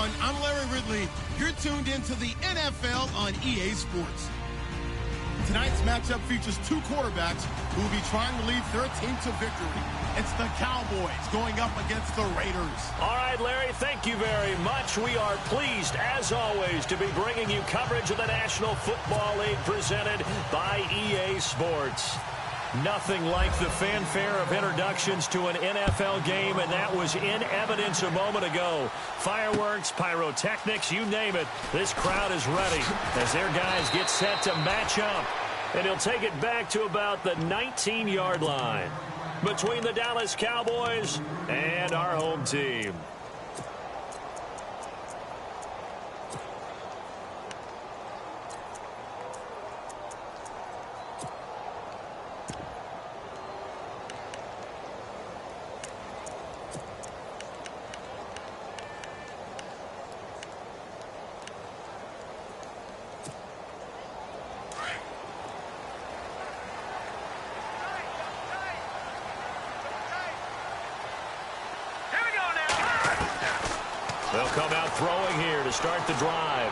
everyone. I'm Larry Ridley. You're tuned into the NFL on EA Sports. Tonight's matchup features two quarterbacks who will be trying to lead their team to victory. It's the Cowboys going up against the Raiders. All right, Larry, thank you very much. We are pleased, as always, to be bringing you coverage of the National Football League presented by EA Sports. Nothing like the fanfare of introductions to an NFL game, and that was in evidence a moment ago. Fireworks, pyrotechnics, you name it. This crowd is ready as their guys get set to match up. And he'll take it back to about the 19-yard line between the Dallas Cowboys and our home team. They'll come out throwing here to start the drive.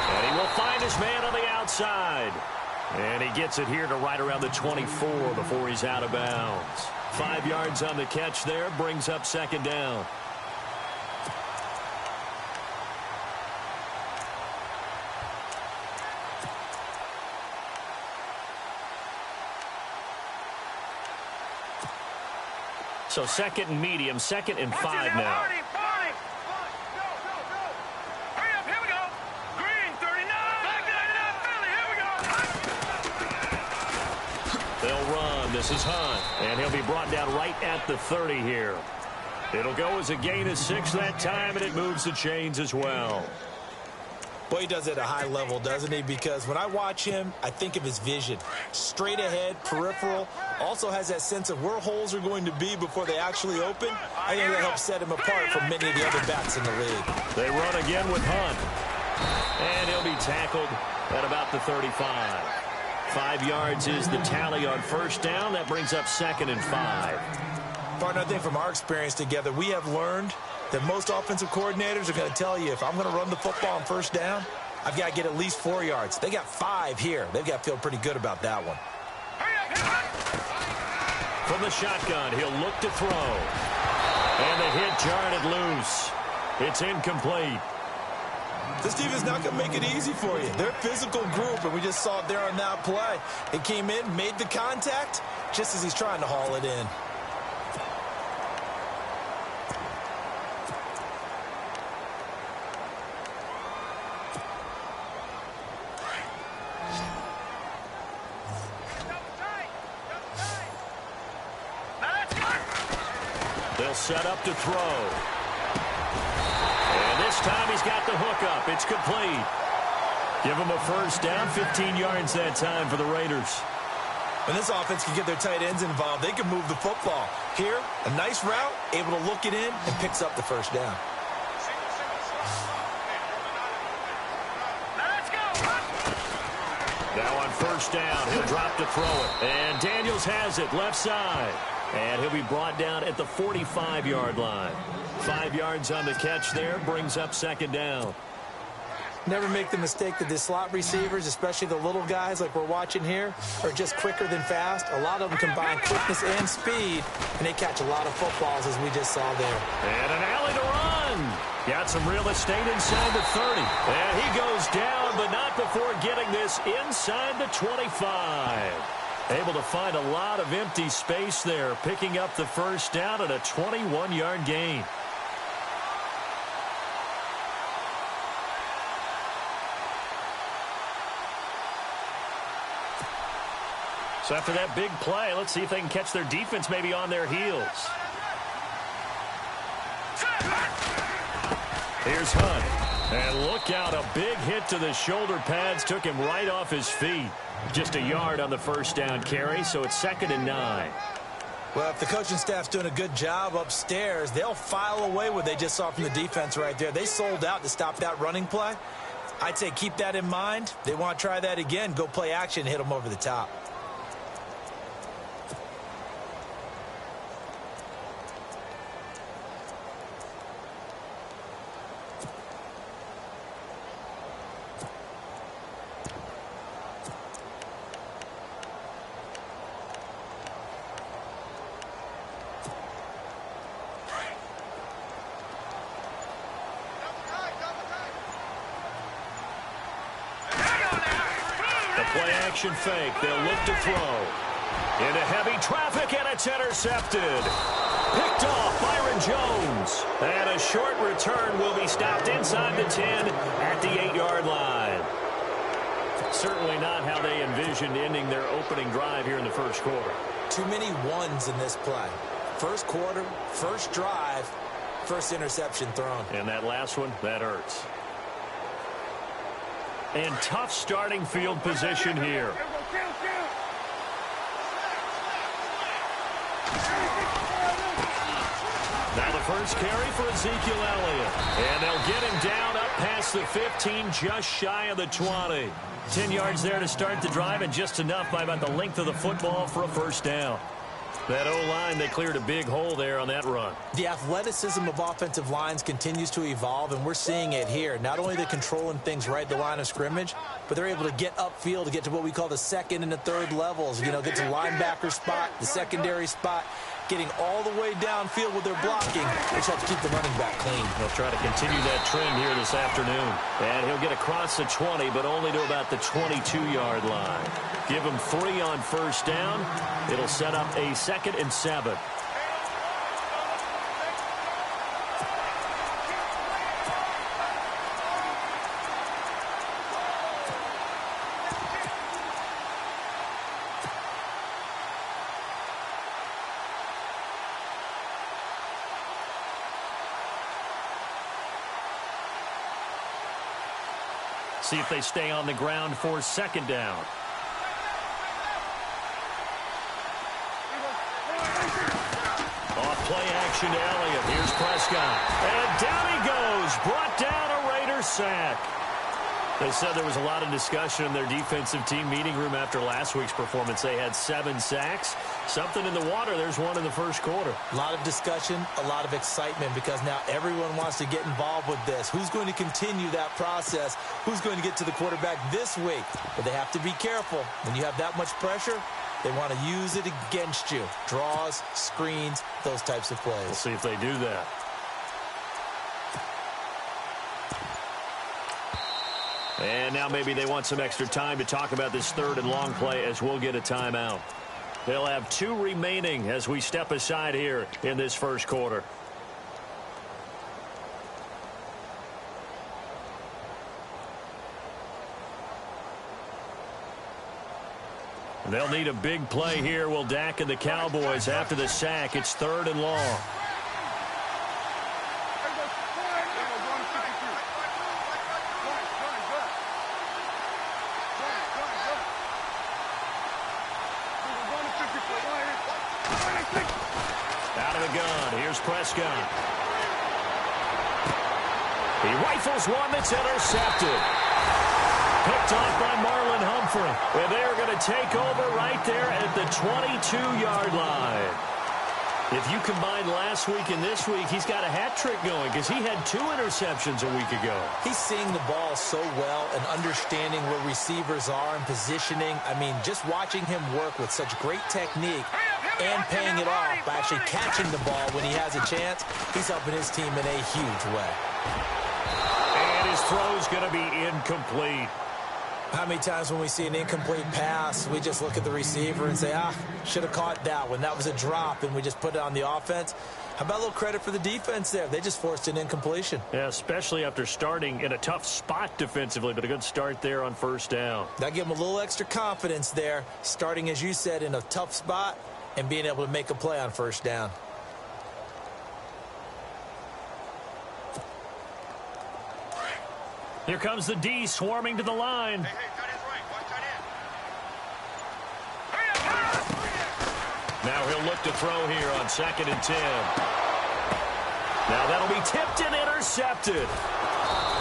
And he will find his man on the outside. And he gets it here to right around the 24 before he's out of bounds. 5 yards on the catch there, brings up second down. So second and medium, 2nd and 5 now. They'll run. This is Hunt. And he'll be brought down right at the 30 here. It'll go as a gain of 6 that time, and it moves the chains as well. Well, he does it at a high level, doesn't he? Because when I watch him, I think of his vision. Straight ahead, peripheral. Also has that sense of where holes are going to be before they actually open. I think that helps set him apart from many of the other backs in the league. They run again with Hunt. And he'll be tackled at about the 35. 5 yards is the tally on first down. That brings up 2nd and 5. Partner, I think from our experience together, we have learned that most offensive coordinators are going to tell you, if I'm going to run the football on first down, I've got to get at least 4 yards. They got 5 here. They've got to feel pretty good about that one. From the shotgun, he'll look to throw. And the hit jarred it loose. It's incomplete. This team is not going to make it easy for you. They're a physical group, and we just saw it there on that play. It came in, made the contact, just as he's trying to haul it in. They'll set up to throw. And this time he's got the hook up. It's complete. Give him a first down, 15 yards that time for the Raiders. When this offense can get their tight ends involved, they can move the football. Here, a nice route, able to look it in, and picks up the first down. Now on first down, he'll drop to throw it. And Daniels has it left side. And he'll be brought down at the 45-yard line. 5 yards on the catch there, brings up second down. Never make the mistake that the slot receivers, especially the little guys like we're watching here, are just quicker than fast. A lot of them combine quickness and speed, and they catch a lot of footballs, as we just saw there. And an alley to run. Got some real estate inside the 30. And he goes down, but not before getting this inside the 25. Able to find a lot of empty space there, picking up the first down at a 21-yard gain. So after that big play, let's see if they can catch their defense maybe on their heels. Here's Hunt. And look out, a big hit to the shoulder pads took him right off his feet. Just a yard on the first down carry, so it's 2nd and 9. Well, if the coaching staff's doing a good job upstairs, they'll file away what they just saw from the defense right there. They sold out to stop that running play. I'd say keep that in mind. They want to try that again, go play action, hit them over the top. Play action fake. They'll look to throw. Into heavy traffic, and it's intercepted. Picked off Byron Jones. And a short return will be stopped inside the 10 at the 8-yard line. Certainly not how they envisioned ending their opening drive here in the first quarter. Too many ones in this play. First quarter, first drive, first interception thrown. And that last one, that hurts. And tough starting field position here. Now the first carry for Ezekiel Elliott. And they'll get him down up past the 15, just shy of the 20. 10 yards there to start the drive, and just enough by about the length of the football for a first down. That O-line, they cleared a big hole there on that run. The athleticism of offensive lines continues to evolve, and we're seeing it here. Not only are they controlling things right at the line of scrimmage, but they're able to get upfield to get to what we call the second and the third levels. You know, get to linebacker spot, the secondary spot, getting all the way downfield with their blocking, which helps keep the running back clean. They'll try to continue that trend here this afternoon. And he'll get across the 20, but only to about the 22-yard line. Give him 3 on first down. It'll set up a 2nd and 7. See if they stay on the ground for 2nd down. Off play action to Elliott. Here's Prescott. And down he goes. Brought down a Raider sack. They said there was a lot of discussion in their defensive team meeting room after last week's performance. They had 7 sacks. Something in the water. There's one in the first quarter. A lot of discussion, a lot of excitement, because now everyone wants to get involved with this. Who's going to continue that process? Who's going to get to the quarterback this week? But they have to be careful. When you have that much pressure, they want to use it against you. Draws, screens, those types of plays. We'll see if they do that. And now maybe they want some extra time to talk about this 3rd and long play, as we'll get a timeout. They'll have 2 remaining as we step aside here in this first quarter. They'll need a big play here. Will Dak and the Cowboys after the sack. It's 3rd and long. Out of the gun. Here's Prescott. He rifles one that's intercepted. Picked off by Marlon Humphrey. And they're going to take over right there at the 22-yard line. If you combine last week and this week, he's got a hat trick going because he had 2 interceptions a week ago. He's seeing the ball so well and understanding where receivers are and positioning. I mean, just watching him work with such great technique and paying it off by actually catching the ball when he has a chance, he's helping his team in a huge way. And his throw's going to be incomplete. How many times when we see an incomplete pass, we just look at the receiver and say, should have caught that one. That was a drop, and we just put it on the offense. How about a little credit for the defense there? They just forced an incompletion. Yeah, especially after starting in a tough spot defensively, but a good start there on first down. That gave them a little extra confidence there, starting, as you said, in a tough spot and being able to make a play on first down. Here comes the D swarming to the line. Now he'll look to throw here on 2nd and 10. Now that'll be tipped and intercepted.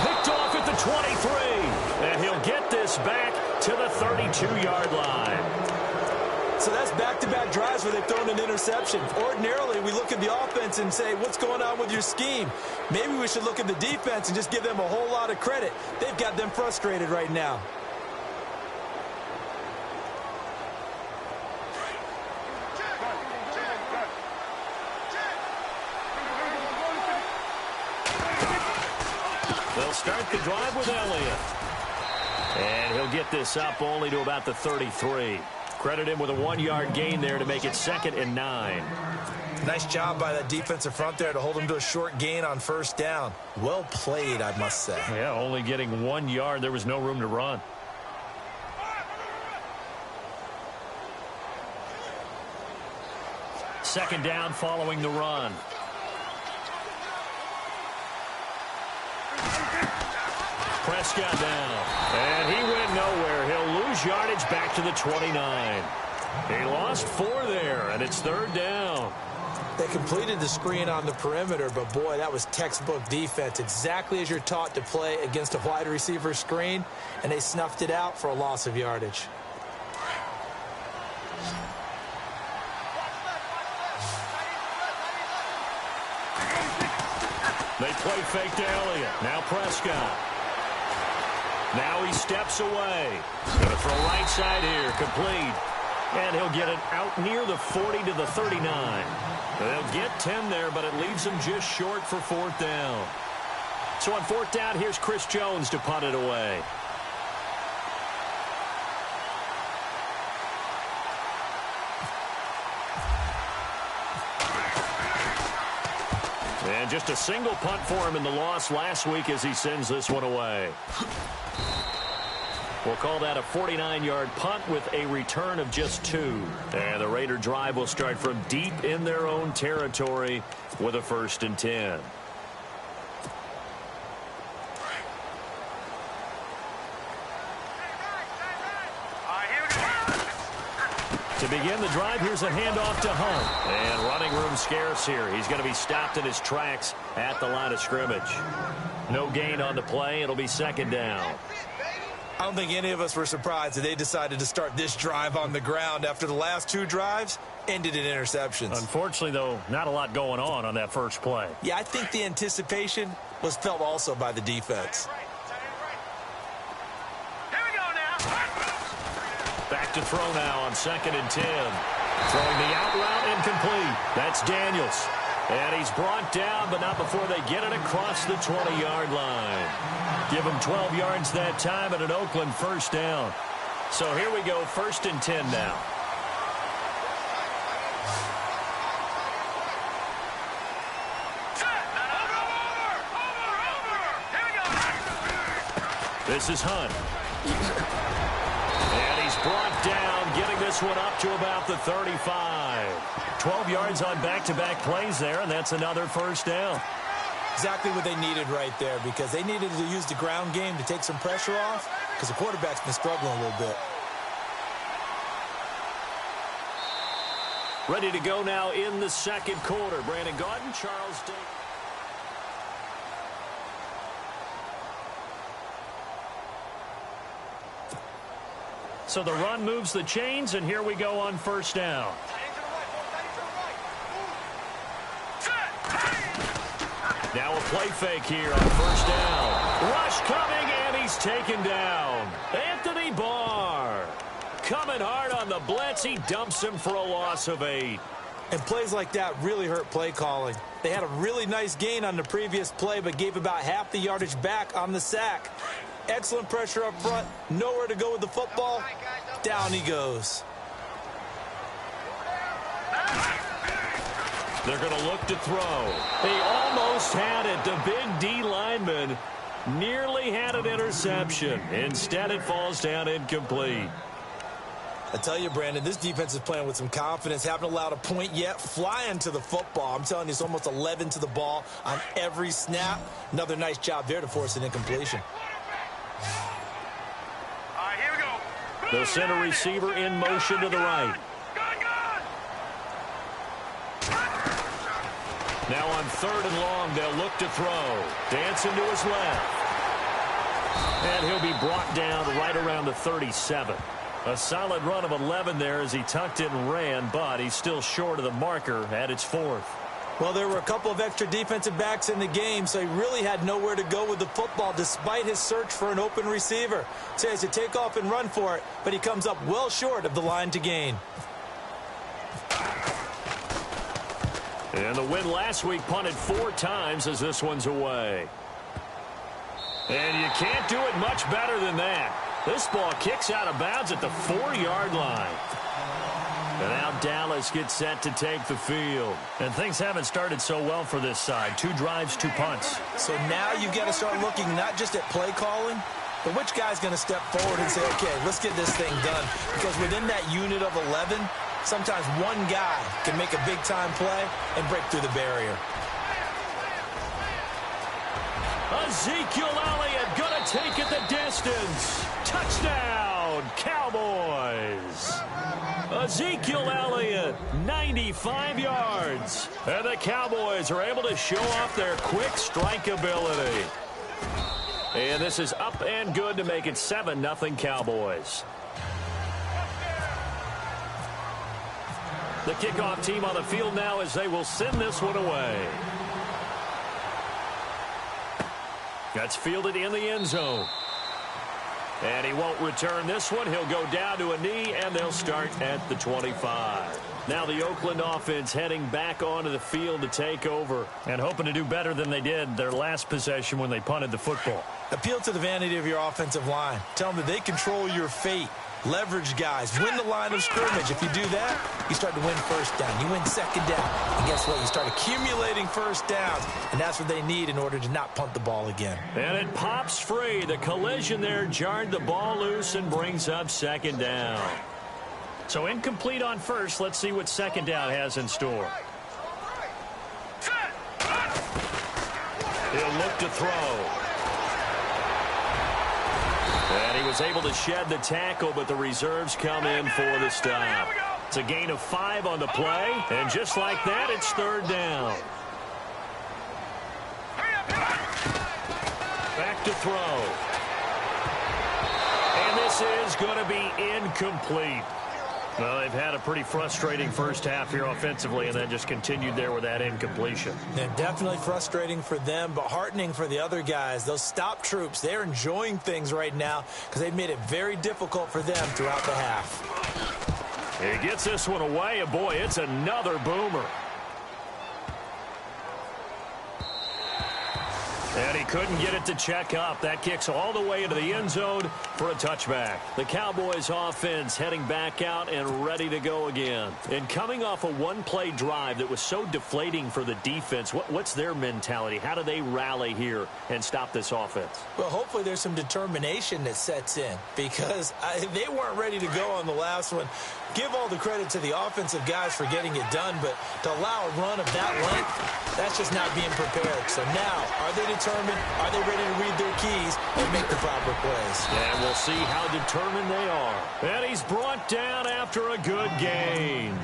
Picked off at the 23. And he'll get this back to the 32-yard line. So that's back-to-back drives where they've thrown an interception. Ordinarily, we look at the offense and say, what's going on with your scheme? Maybe we should look at the defense and just give them a whole lot of credit. They've got them frustrated right now. They'll start the drive with Elliott. And he'll get this up only to about the 33. Credit him with a 1-yard gain there to make it 2nd and 9. Nice job by that defensive front there to hold him to a short gain on first down. Well played, I must say. Yeah, only getting 1 yard. There was no room to run. Second down following the run. Prescott down. And he went nowhere. He'll lose yardage back to the 29. He lost 4 there, and it's 3rd down. They completed the screen on the perimeter, but boy, that was textbook defense. Exactly as you're taught to play against a wide receiver screen, and they snuffed it out for a loss of yardage. They play fake to Elliott. Now Prescott. Now he steps away. Going to throw right side here. Complete. And he'll get it out near the 40 to the 39. They'll get 10 there, but it leaves them just short for 4th down. So on 4th down, here's Chris Jones to punt it away. And just a single punt for him in the loss last week as he sends this one away. We'll call that a 49-yard punt with a return of just 2. And the Raider drive will start from deep in their own territory with a 1st and 10. To begin the drive, here's a handoff to Hunt. And running room scarce here. He's going to be stopped in his tracks at the line of scrimmage. No gain on the play. It'll be 2nd down. I don't think any of us were surprised that they decided to start this drive on the ground after the last 2 drives ended in interceptions. Unfortunately, though, not a lot going on that first play. Yeah, I think the anticipation was felt also by the defense. Back to throw now on 2nd and 10. Throwing the out route incomplete. That's Daniels. And he's brought down, but not before they get it across the 20-yard line. Give him 12 yards that time at an Oakland 1st down. So here we go, 1st and 10 now. This is Hunt. And he's brought down, getting this one up to about the 35. 12 yards on back-to-back plays there, and that's another 1st down. Exactly what they needed right there, because they needed to use the ground game to take some pressure off, because the quarterback's been struggling a little bit. Ready to go now in the 2nd quarter. Brandon Gaudin, Charles Davis. So the run moves the chains, and here we go on 1st down. Now a play fake here on 1st down. Rush coming, and he's taken down. Anthony Barr coming hard on the blitz. He dumps him for a loss of 8. And plays like that really hurt play calling. They had a really nice gain on the previous play, but gave about half the yardage back on the sack. Excellent pressure up front. Nowhere to go with the football. Down he goes. They're going to look to throw. He almost had it. The big D lineman nearly had an interception. Instead, it falls down incomplete. I tell you, Brandon, this defense is playing with some confidence. Haven't allowed a point yet. Flying to the football. I'm telling you, it's almost 11 to the ball on every snap. Another nice job there to force an incompletion. All right, here we go. They'll send a receiver in motion to the right. Now on 3rd and long, they'll look to throw. Dancing to his left. And he'll be brought down right around the 37. A solid run of 11 there as he tucked it and ran, but he's still short of the marker at its 4th. Well, there were a couple of extra defensive backs in the game, so he really had nowhere to go with the football despite his search for an open receiver. So he has to take off and run for it, but he comes up well short of the line to gain. And the win last week punted 4 times as this one's away. And you can't do it much better than that. This ball kicks out of bounds at the 4-yard line. And now Dallas gets set to take the field. And things haven't started so well for this side. 2 drives, 2 punts. So now you've got to start looking not just at play calling, but which guy's going to step forward and say, okay, let's get this thing done. Because within that unit of 11, sometimes one guy can make a big-time play and break through the barrier. Ezekiel Elliott going to take it the distance. Touchdown, Cowboys. Ezekiel Elliott, 95 yards. And the Cowboys are able to show off their quick strike ability. And this is up and good to make it 7-0 Cowboys. The kickoff team on the field now as they will send this one away. That's fielded in the end zone. And he won't return this one. He'll go down to a knee, and they'll start at the 25. Now the Oakland offense heading back onto the field to take over and hoping to do better than they did their last possession when they punted the football. Appeal to the vanity of your offensive line. Tell them that they control your fate. Leverage guys. Win the line of scrimmage. If you do that, you start to win first down. You win second down. And guess what? You start accumulating first downs. And that's what they need in order to not punt the ball again. And it pops free. The collision there jarred the ball loose and brings up second down. So incomplete on first. Let's see what second down has in store. He'll look to throw. And he was able to shed the tackle, but the reserves come in for the stop. It's a gain of 5 on the play, and just like that, it's third down. Back to throw. And this is going to be incomplete. Well, they've had a pretty frustrating first half here offensively, and then just continued there with that incompletion. Yeah, definitely frustrating for them, but heartening for the other guys. Those stop troops, they're enjoying things right now because they've made it very difficult for them throughout the half. He gets this one away, and boy, it's another boomer. And he couldn't get it to check up. That kicks all the way into the end zone for a touchback. The Cowboys offense heading back out and ready to go again. And coming off a one-play drive that was so deflating for the defense, what's their mentality? How do they rally here and stop this offense? Well, hopefully there's some determination that sets in because they weren't ready to go on the last one. Give all the credit to the offensive guys for getting it done, but to allow a run of that length, that's just not being prepared. So now, are they determined? Are they ready to read their keys and make the proper plays? And we'll see how determined they are. And he's brought down after a good gain.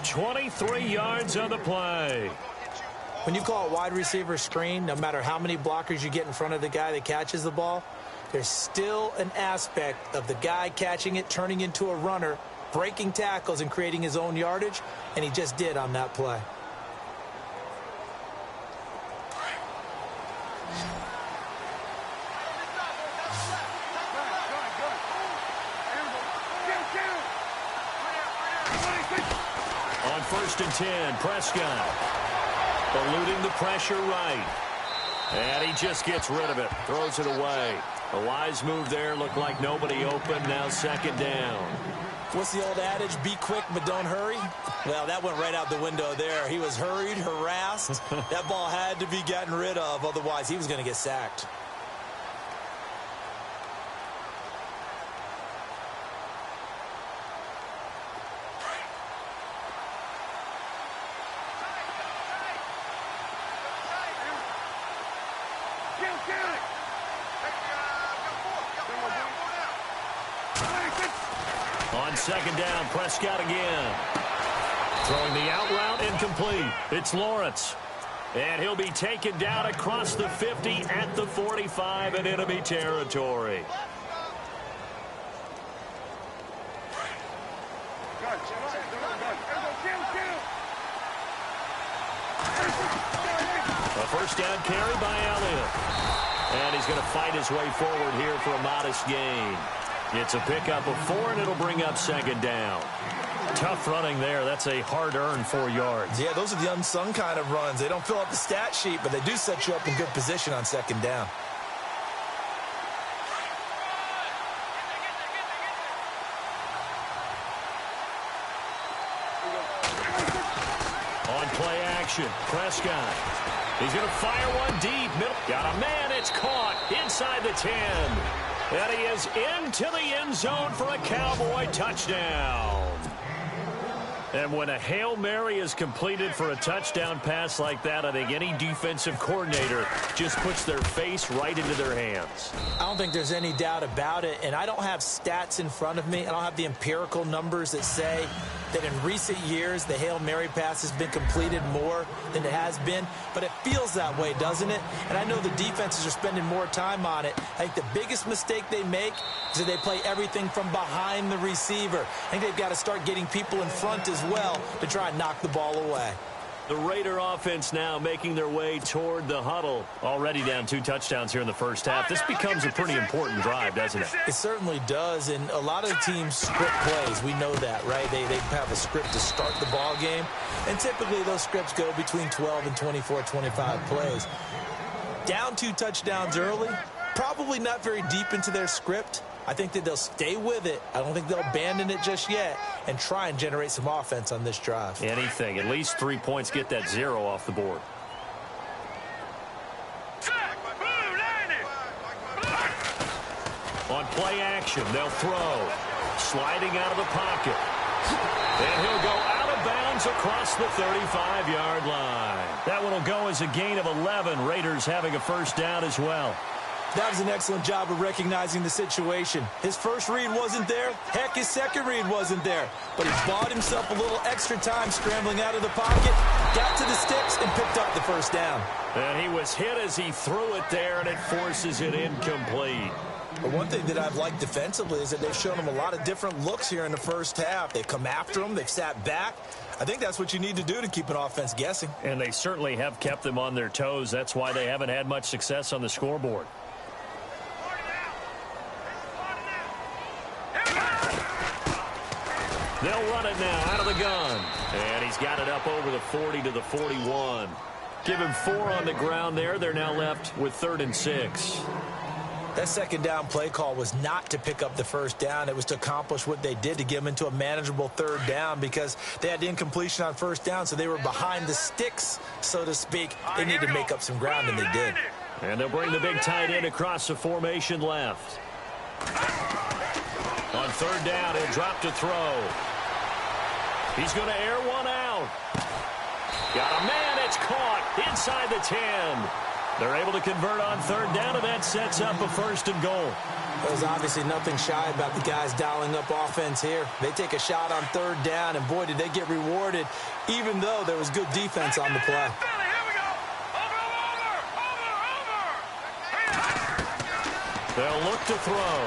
23 yards on the play. When you call a wide receiver screen, no matter how many blockers you get in front of the guy that catches the ball, there's still an aspect of the guy catching it, turning into a runner, breaking tackles and creating his own yardage, and he just did on that play. On 1st and 10, Prescott eluding the pressure right. And he just gets rid of it, throws it away. A wise move there, looked like nobody open, now second down. What's the old adage, be quick but don't hurry? Well, that went right out the window there. He was hurried, harassed. That ball had to be gotten rid of, otherwise he was going to get sacked. On second down, Prescott again. Throwing the out route, incomplete. It's Lawrence. And he'll be taken down across the 50 at the 45 in enemy territory. A first down carry by Elliott. And he's going to fight his way forward here for a modest gain. It's a pickup of 4, and it'll bring up second down. Tough running there. That's a hard-earned 4 yards. Yeah, those are the unsung kind of runs. They don't fill up the stat sheet, but they do set you up in good position on second down. On play action, Prescott. He's going to fire one deep. Middle. Got a man. It's caught inside the 10. And he is into the end zone for a Cowboy touchdown. And when a Hail Mary is completed for a touchdown pass like that, I think any defensive coordinator just puts their face right into their hands. I don't think there's any doubt about it, and I don't have stats in front of me. I don't have the empirical numbers that say that in recent years the Hail Mary pass has been completed more than it has been, but it feels that way, doesn't it? And I know the defenses are spending more time on it. I think the biggest mistake they make is that they play everything from behind the receiver. I think they've got to start getting people in front as well to try and knock the ball away. The Raider offense now making their way toward the huddle. Already down 2 touchdowns here in the first half. This becomes a pretty important drive, doesn't it? It certainly does, and a lot of teams script plays. We know that, right? They have a script to start the ball game, and typically those scripts go between 12 and 24, 25 plays. Down 2 touchdowns early, probably not very deep into their script. I think that they'll stay with it. I don't think they'll abandon it just yet and try and generate some offense on this drive. Anything. At least 3 points, get that 0 off the board. On play action, they'll throw. Sliding out of the pocket. And he'll go out of bounds across the 35-yard line. That one will go as a gain of 11. Raiders having a first down as well. That was an excellent job of recognizing the situation. His first read wasn't there. Heck, his second read wasn't there. But he bought himself a little extra time scrambling out of the pocket, got to the sticks, and picked up the first down. And he was hit as he threw it there, and it forces it incomplete. But one thing that I've liked defensively is that they've shown him a lot of different looks here in the first half. They've come after him. They've sat back. I think that's what you need to do to keep an offense guessing. And they certainly have kept them on their toes. That's why they haven't had much success on the scoreboard. They'll run it now out of the gun. And he's got it up over the 40 to the 41. Give him 4 on the ground there. They're now left with 3rd and 6. That second down play call was not to pick up the first down. It was to accomplish what they did, to get them into a manageable 3rd down, because they had incompletion on first down, so they were behind the sticks, so to speak. They needed to make up some ground, and they did. And they'll bring the big tight end across the formation left. On 3rd down, he'll drop to throw. He's going to air one out. Got a man. It's caught inside the 10. They're able to convert on 3rd down, and that sets up a 1st and goal. There's obviously nothing shy about the guys dialing up offense here. They take a shot on 3rd down, and boy, did they get rewarded, even though there was good defense on the play. They'll look to throw.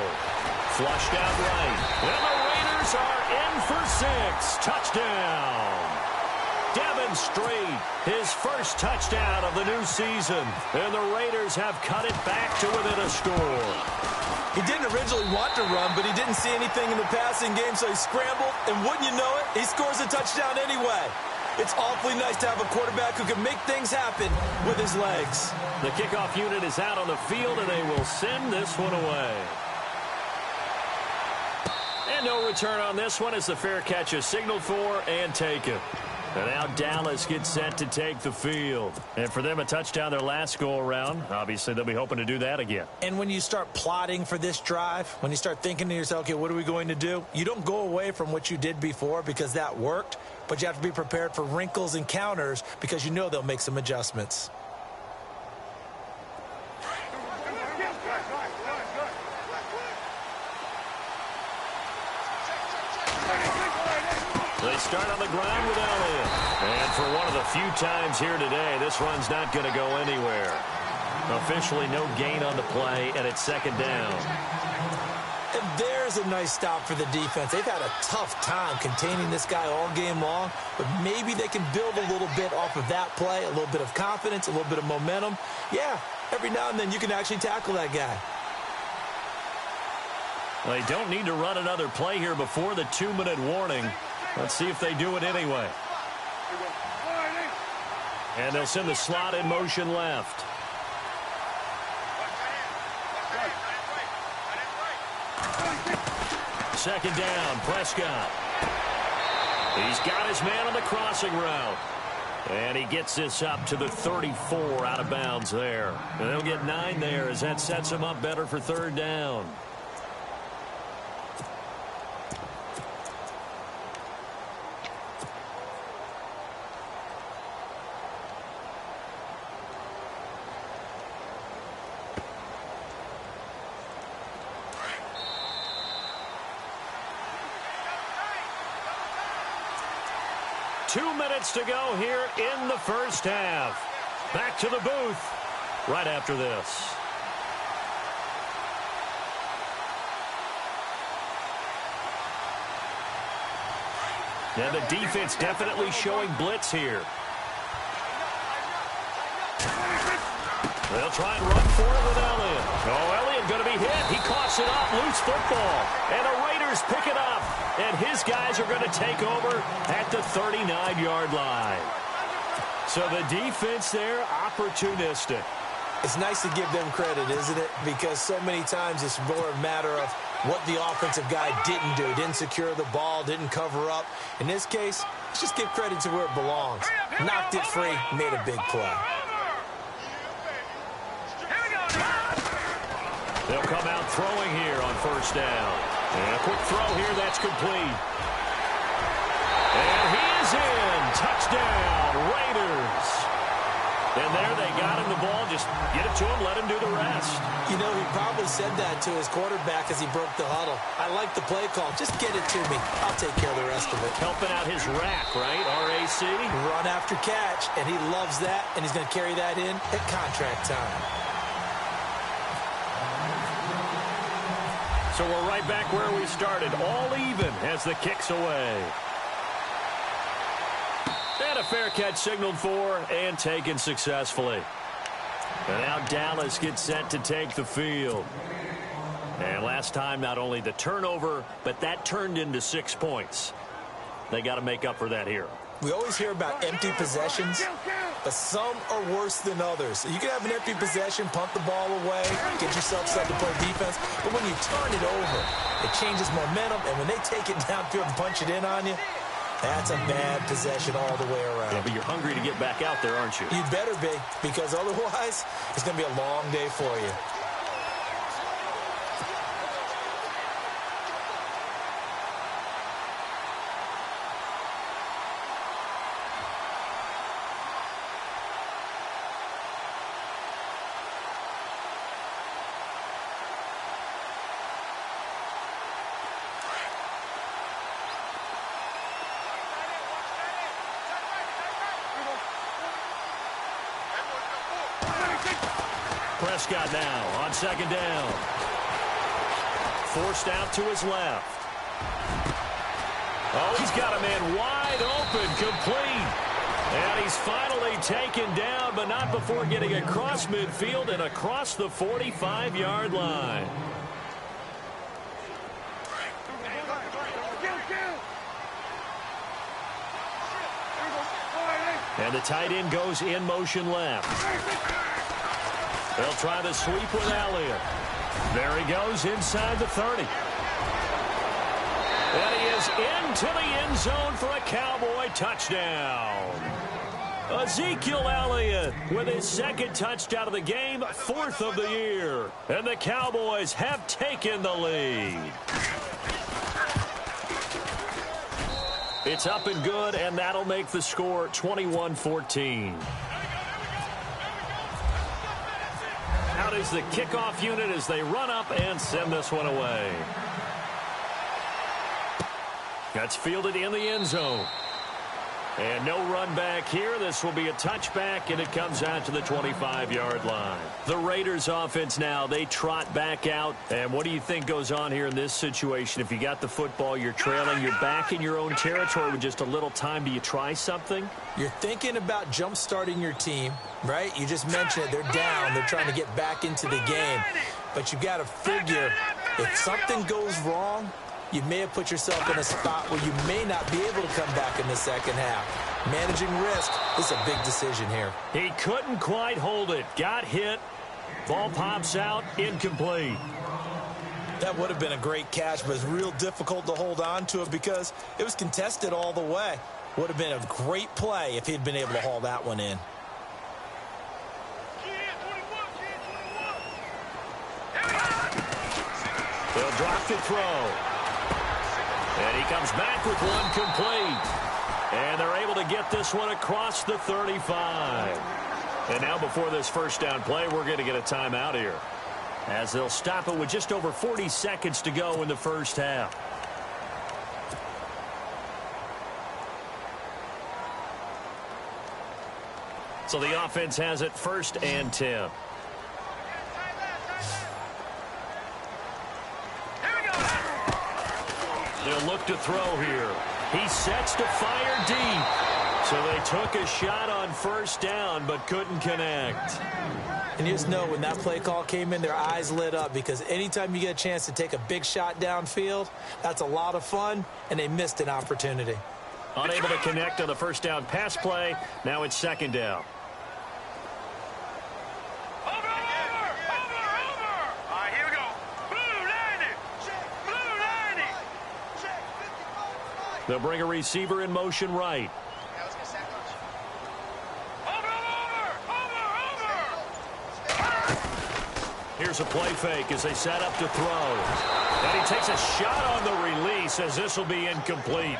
Flushed out right. And the Raiders are in for 6. Touchdown. Devin Street, his first touchdown of the new season. And the Raiders have cut it back to within a score. He didn't originally want to run, but he didn't see anything in the passing game, so he scrambled, and wouldn't you know it, he scores a touchdown anyway. It's awfully nice to have a quarterback who can make things happen with his legs. The kickoff unit is out on the field, and they will send this one away. And no return on this one as the fair catch is signaled for and taken. And now Dallas gets set to take the field. And for them, a touchdown their last go-around. Obviously, they'll be hoping to do that again. And when you start plotting for this drive, when you start thinking to yourself, okay, what are we going to do? You don't go away from what you did before because that worked, but you have to be prepared for wrinkles and counters because you know they'll make some adjustments. They start on the ground with Elliott. And for one of the few times here today, this run's not going to go anywhere. Officially no gain on the play, and it's 2nd down. And there's a nice stop for the defense. They've had a tough time containing this guy all game long, but maybe they can build a little bit off of that play, a little bit of confidence, a little bit of momentum. Yeah, every now and then you can actually tackle that guy. They don't need to run another play here before the 2-minute warning. Let's see if they do it anyway. And they'll send the slot in motion left. Second down, Prescott. He's got his man on the crossing route. And he gets this up to the 34 out of bounds there. And they'll get 9 there as that sets him up better for third down. Two minutes to go here in the first half. Back to the booth right after this. And the defense definitely showing blitz here. They'll try and run for it with Elliott. Oh, Elliott going to be hit. He coughs it up. Loose football. And the Raiders pick it up. And his guys are going to take over at the 39-yard line. So the defense there, opportunistic. It's nice to give them credit, isn't it? Because so many times it's more a matter of what the offensive guy didn't do. Didn't secure the ball, didn't cover up. In this case, let's just give credit to where it belongs. Knocked it free, made a big play. They'll come out throwing here on first down. And a quick throw here, that's complete. And he is in. Touchdown, Raiders. And there they got him the ball. Just get it to him, let him do the rest. You know, he probably said that to his quarterback as he broke the huddle. I like the play call. Just get it to me. I'll take care of the rest of it. Helping out his rack, right? RAC. Run after catch, and he loves that, and he's going to carry that in at contract time. So we're right back where we started, all even as the kick's away. And a fair catch signaled for and taken successfully. And now Dallas gets set to take the field. And last time, not only the turnover, but that turned into 6 points. They got to make up for that here. We always hear about empty possessions, but some are worse than others. You can have an empty possession, punt the ball away, get yourself set to play defense, but when you turn it over, it changes momentum, and when they take it downfield and punch it in on you, that's a bad possession all the way around. Yeah, but you're hungry to get back out there, aren't you? You better be, because otherwise, it's going to be a long day for you. Prescott now on second down. Forced out to his left. Oh, he's got a man wide open, complete. And he's finally taken down, but not before getting across midfield and across the 45-yard line. And the tight end goes in motion left. They'll try the sweep with Elliott. There he goes inside the 30. And he is into the end zone for a Cowboy touchdown. Ezekiel Elliott with his second touchdown of the game, 4th of the year. And the Cowboys have taken the lead. It's up and good, and that'll make the score 21-14. Out is the kickoff unit as they run up and send this one away. That's fielded in the end zone. And no run back here. This will be a touchback, and it comes out to the 25-yard line. The Raiders offense now, they trot back out. And what do you think goes on here in this situation? If you got the football, you're trailing, you're back in your own territory with just a little time. Do you try something? You're thinking about jump-starting your team, right? You just mentioned it. They're down. They're trying to get back into the game. But you've got to figure if something goes wrong, you may have put yourself in a spot where you may not be able to come back in the second half. Managing risk is a big decision here. He couldn't quite hold it. Got hit. Ball pops out. Incomplete. That would have been a great catch, but it's real difficult to hold on to it because it was contested all the way. Would have been a great play if he'd been able to haul that one in. They'll drop to throw. And he comes back with one complete. And they're able to get this one across the 35. And now before this first down play, we're going to get a timeout here, as they'll stop it with just over 40 seconds to go in the first half. So the offense has it 1st and 10. They'll look to throw here. He sets to fire deep. So they took a shot on 1st down but couldn't connect. And you just know when that play call came in, their eyes lit up, because anytime you get a chance to take a big shot downfield, that's a lot of fun, and they missed an opportunity. Unable to connect on the 1st down pass play. Now it's 2nd down. They'll bring a receiver in motion right. Here's a play fake as they set up to throw. And he takes a shot on the release, as this will be incomplete.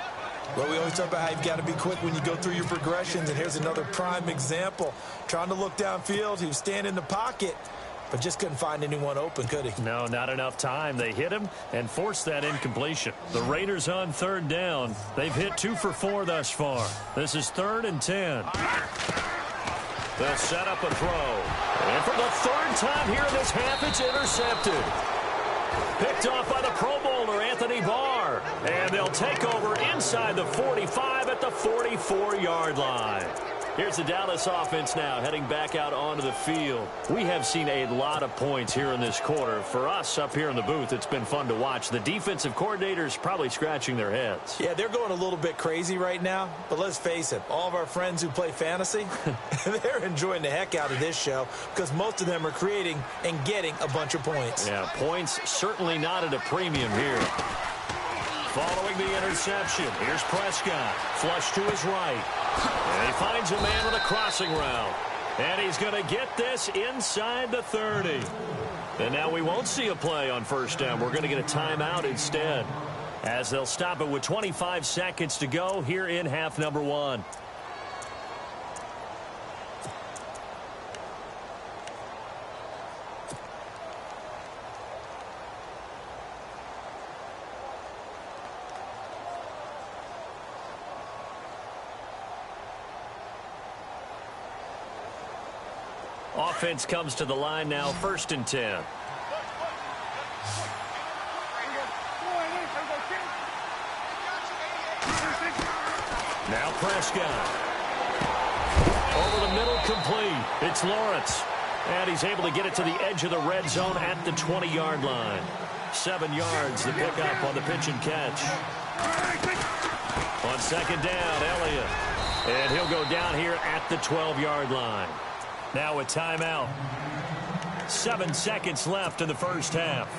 Well, we always talk about how you've got to be quick when you go through your progressions, and here's another prime example. Trying to look downfield, he was standing in the pocket, but just couldn't find anyone open, could he? No, not enough time. They hit him and forced that incompletion. The Raiders on 3rd down. They've hit 2 for 4 thus far. This is 3rd and 10. They'll set up a throw. And for the 3rd time here in this half, it's intercepted. Picked off by the Pro Bowler, Anthony Barr. And they'll take over inside the 45 at the 44-yard line. Here's the Dallas offense now heading back out onto the field. We have seen a lot of points here in this quarter. For us up here in the booth, it's been fun to watch. The defensive coordinators probably scratching their heads. Yeah, they're going a little bit crazy right now. But let's face it, all of our friends who play fantasy, they're enjoying the heck out of this show, because most of them are creating and getting a bunch of points. Yeah, points certainly not at a premium here. Following the interception, here's Prescott. Flush to his right. And he finds a man with a crossing route. And he's going to get this inside the 30. And now we won't see a play on 1st down. We're going to get a timeout instead, as they'll stop it with 25 seconds to go here in half number 1. Offense comes to the line now, 1st and 10. Now Prescott. Over the middle, complete. It's Lawrence. And he's able to get it to the edge of the red zone at the 20-yard line. 7 yards to pick up on the pitch and catch. On 2nd down, Elliott. And he'll go down here at the 12-yard line. Now a timeout. 7 seconds left in the first half.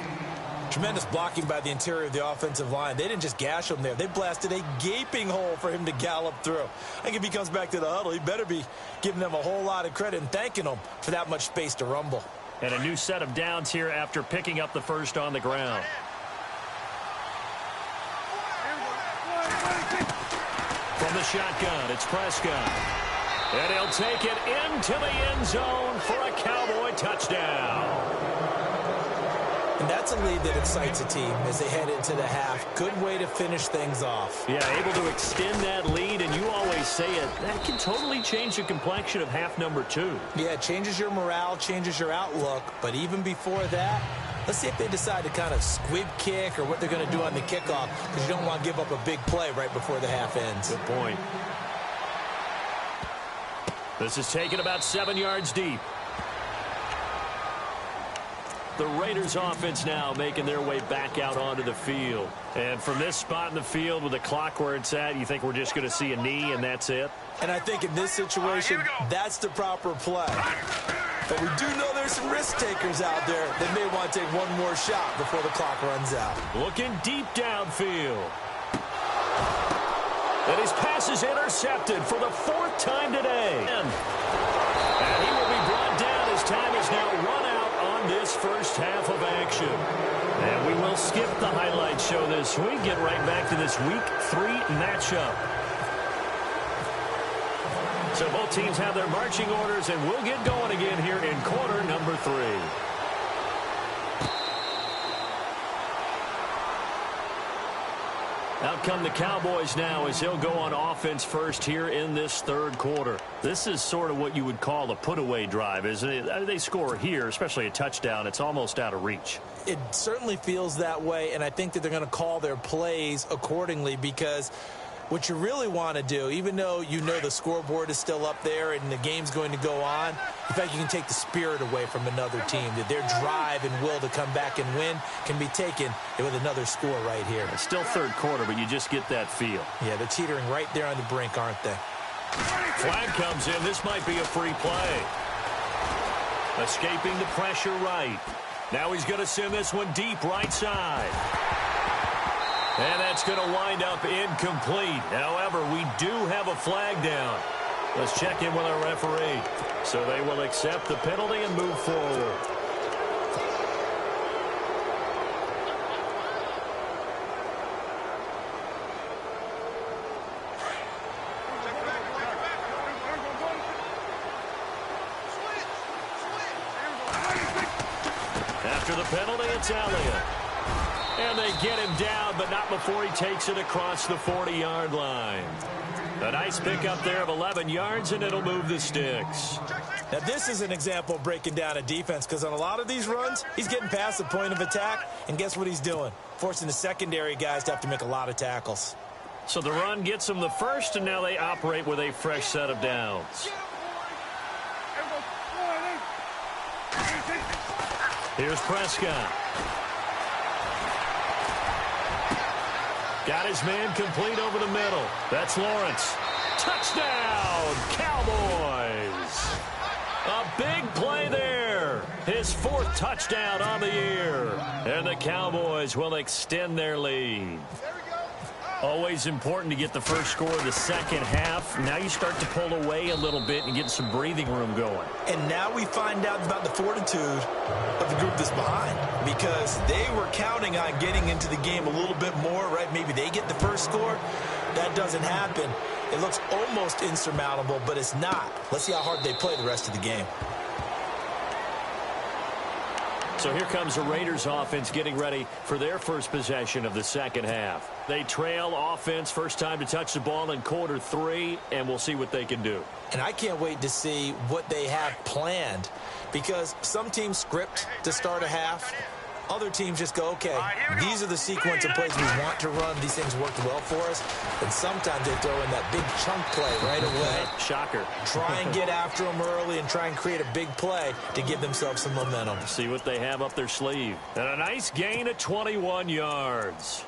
Tremendous blocking by the interior of the offensive line. They didn't just gash him there. They blasted a gaping hole for him to gallop through. I think if he comes back to the huddle, he better be giving them a whole lot of credit and thanking them for that much space to rumble. And a new set of downs here after picking up the first on the ground. From the shotgun, it's Prescott. And he'll take it into the end zone for a Cowboy touchdown. And that's a lead that excites a team as they head into the half. Good way to finish things off. Yeah, able to extend that lead, and you always say it, that can totally change the complexion of half number 2. Yeah, it changes your morale, changes your outlook. But even before that, let's see if they decide to kind of squib kick or what they're going to do on the kickoff, because you don't want to give up a big play right before the half ends. Good point. This is taken about 7 yards deep. The Raiders offense now making their way back out onto the field. And from this spot in the field with the clock where it's at, you think we're just going to see a knee and that's it? And I think in this situation, that's the proper play. But we do know there's some risk takers out there that may want to take one more shot before the clock runs out. Looking deep downfield. And his pass is intercepted for the 4th time today. And he will be brought down as time is now run out on this first half of action. And we will skip the highlight show this week. Get right back to this Week 3 matchup. So both teams have their marching orders, and we'll get going again here in quarter number 3. Out come the Cowboys now as they'll go on offense first here in this 3rd quarter. This is sort of what you would call a put-away drive, isn't it? They score here, especially a touchdown. It's almost out of reach. It certainly feels that way, and I think that they're going to call their plays accordingly, because what you really want to do, even though you know the scoreboard is still up there and the game's going to go on, in fact, you can take the spirit away from another team. That their drive and will to come back and win can be taken with another score right here. It's still 3rd quarter, but you just get that feel. Yeah, they're teetering right there on the brink, aren't they? Flag comes in. This might be a free play. Escaping the pressure right. Now he's going to send this one deep right side. And that's going to wind up incomplete. However, we do have a flag down. Let's check in with our referee. So they will accept the penalty and move forward. After the penalty, it's Elliott. And they get him down, but not before he takes it across the 40-yard line. A nice pickup there of 11 yards, and it'll move the sticks. Now, this is an example of breaking down a defense, because on a lot of these runs, he's getting past the point of attack, and guess what he's doing? Forcing the secondary guys to have to make a lot of tackles. So the run gets them the first, and now they operate with a fresh set of downs. Here's Prescott. Got his man complete over the middle. That's Lawrence. Touchdown, Cowboys. A big play there. His 4th touchdown on the year. And the Cowboys will extend their lead. Always important to get the first score of the second half. Now you start to pull away a little bit and get some breathing room going. And now we find out about the fortitude of the group that's behind, because they were counting on getting into the game a little bit more, right? Maybe they get the first score. That doesn't happen. It looks almost insurmountable, but it's not. Let's see how hard they play the rest of the game. So here comes the Raiders offense getting ready for their first possession of the second half. They trail offense, first time to touch the ball in quarter 3, and we'll see what they can do. And I can't wait to see what they have planned, because some teams script to start a half. Other teams just go, okay, these are the sequence of plays we want to run. These things worked well for us. And sometimes they throw in that big chunk play right away. Shocker. Try and get after them early and try and create a big play to give themselves some momentum. See what they have up their sleeve. And a nice gain of 21 yards.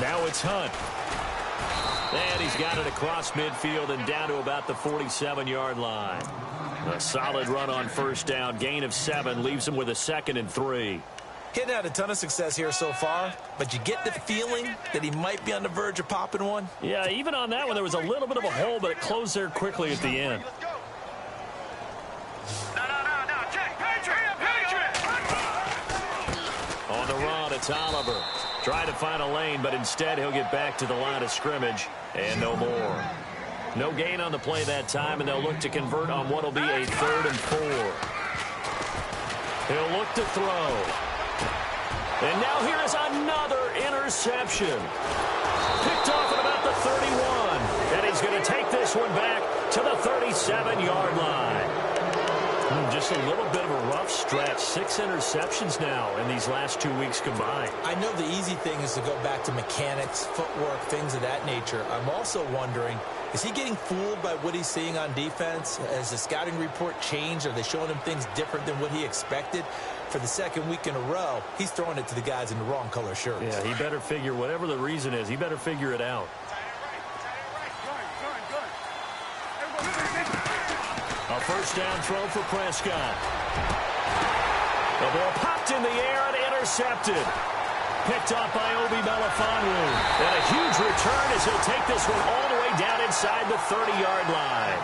Now it's Hunt. And he's got it across midfield and down to about the 47-yard line. A solid run on first down. Gain of 7 leaves him with a 2nd and 3. He hadn't had a ton of success here so far, but you get the feeling that he might be on the verge of popping one. Yeah, even on that one, there was a little bit of a hole, but it closed there quickly at the end. On the run, it's Oliver. Trying to find a lane, but instead he'll get back to the line of scrimmage and no more. No gain on the play that time, and they'll look to convert on what will be a 3rd and 4. He'll look to throw. And now here is another interception. Picked off at about the 31. And he's going to take this one back to the 37-yard line. Just a little bit of a rough stretch. 6 interceptions now in these last 2 weeks combined. I know the easy thing is to go back to mechanics, footwork, things of that nature. I'm also wondering, is he getting fooled by what he's seeing on defense? Has the scouting report changed? Are they showing him things different than what he expected? For the 2nd week in a row, he's throwing it to the guys in the wrong color shirts. Yeah, he better figure, whatever the reason is, he better figure it out. first down throw for Prescott. The ball popped in the air and intercepted. Picked off by Obi Melifonwu. And a huge return as he'll take this one all the way down inside the 30-yard line.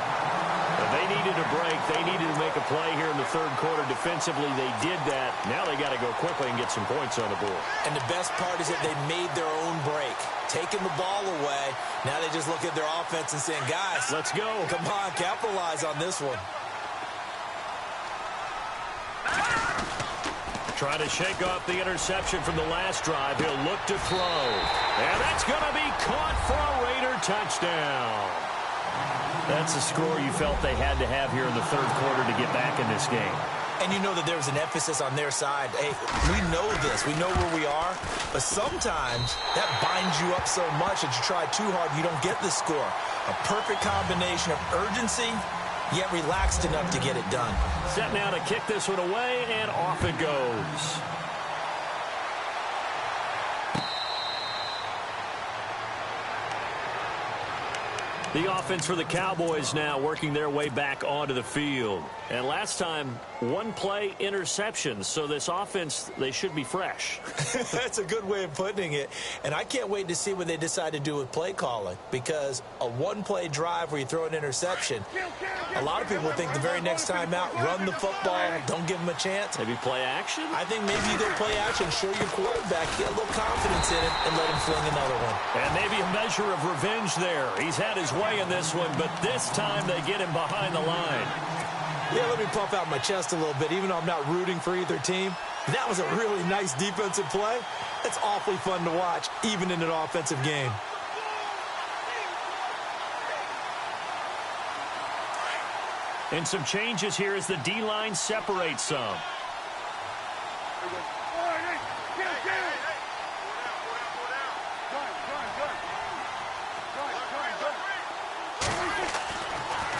But they needed a break. They needed to make a play here in the third quarter. Defensively, they did that. Now they got to go quickly and get some points on the board. And the best part is that they made their own break. Taking the ball away. Now they just look at their offense and saying, guys, let's go. Come on, capitalize on this one. Trying to shake off the interception from the last drive. He'll look to throw. And that's going to be caught for a Raider touchdown. That's a score you felt they had to have here in the third quarter to get back in this game. And you know that there was an emphasis on their side. Hey, we know this. We know where we are. But sometimes that binds you up so much that you try too hard, you don't get the score. A perfect combination of urgency, yet relaxed enough to get it done. Set now to kick this one away, and off it goes. The offense for the Cowboys now working their way back onto the field. And last time, one play interception. So this offense, they should be fresh. That's a good way of putting it. And I can't wait to see what they decide to do with play calling. Because a one-play drive where you throw an interception, a lot of people think the very next time out, run the football, don't give them a chance. Maybe play action? I think maybe you go play action, show your quarterback, get a little confidence in it, and let him fling another one. And maybe a measure of revenge there. He's had his way in this one, but this time they get him behind the line. Yeah, let me pump out my chest a little bit, even though I'm not rooting for either team. That was a really nice defensive play. It's awfully fun to watch, even in an offensive game. And some changes here as the D-line separates some.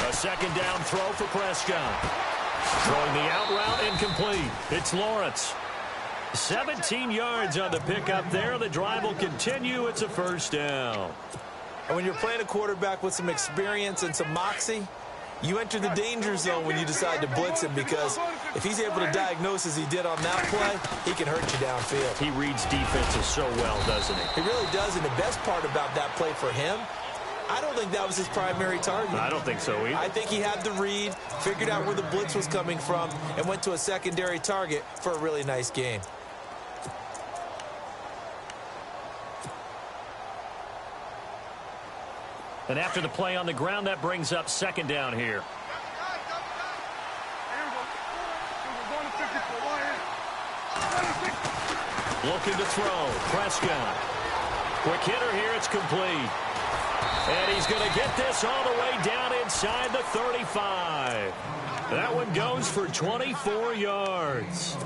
A second down throw for Prescott. Throwing the out route incomplete. It's Lawrence. 17 yards on the pickup there. The drive will continue. It's a first down. And when you're playing a quarterback with some experience and some moxie, you enter the danger zone when you decide to blitz him, because if he's able to diagnose as he did on that play, he can hurt you downfield. He reads defenses so well, doesn't he? He really does, and the best part about that play for him, I don't think that was his primary target. I don't think so either. I think he had the read, figured out where the blitz was coming from, and went to a secondary target for a really nice game. And after the play on the ground, that brings up second down here. Looking to throw. Prescott. Quick hitter here. It's complete. And he's going to get this all the way down inside the 35. That one goes for 24 yards.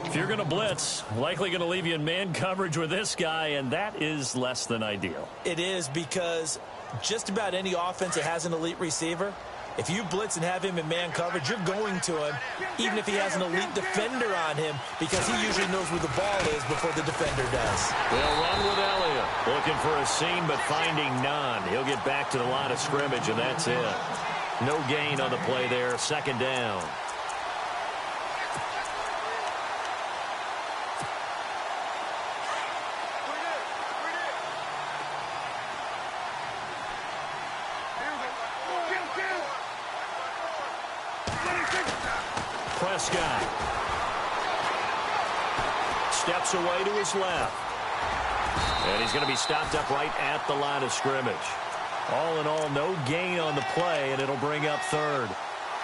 If you're going to blitz, likely going to leave you in man coverage with this guy, and that is less than ideal. It is, because just about any offense that has an elite receiver, if you blitz and have him in man coverage, you're going to him, even if he has an elite defender on him, because he usually knows where the ball is before the defender does. They'll run with Elliott. Looking for a seam, but finding none. He'll get back to the line of scrimmage, and that's it. No gain on the play there. Second down. Prescott steps away to his left. And he's going to be stopped up right at the line of scrimmage. All in all, no gain on the play, and it'll bring up third.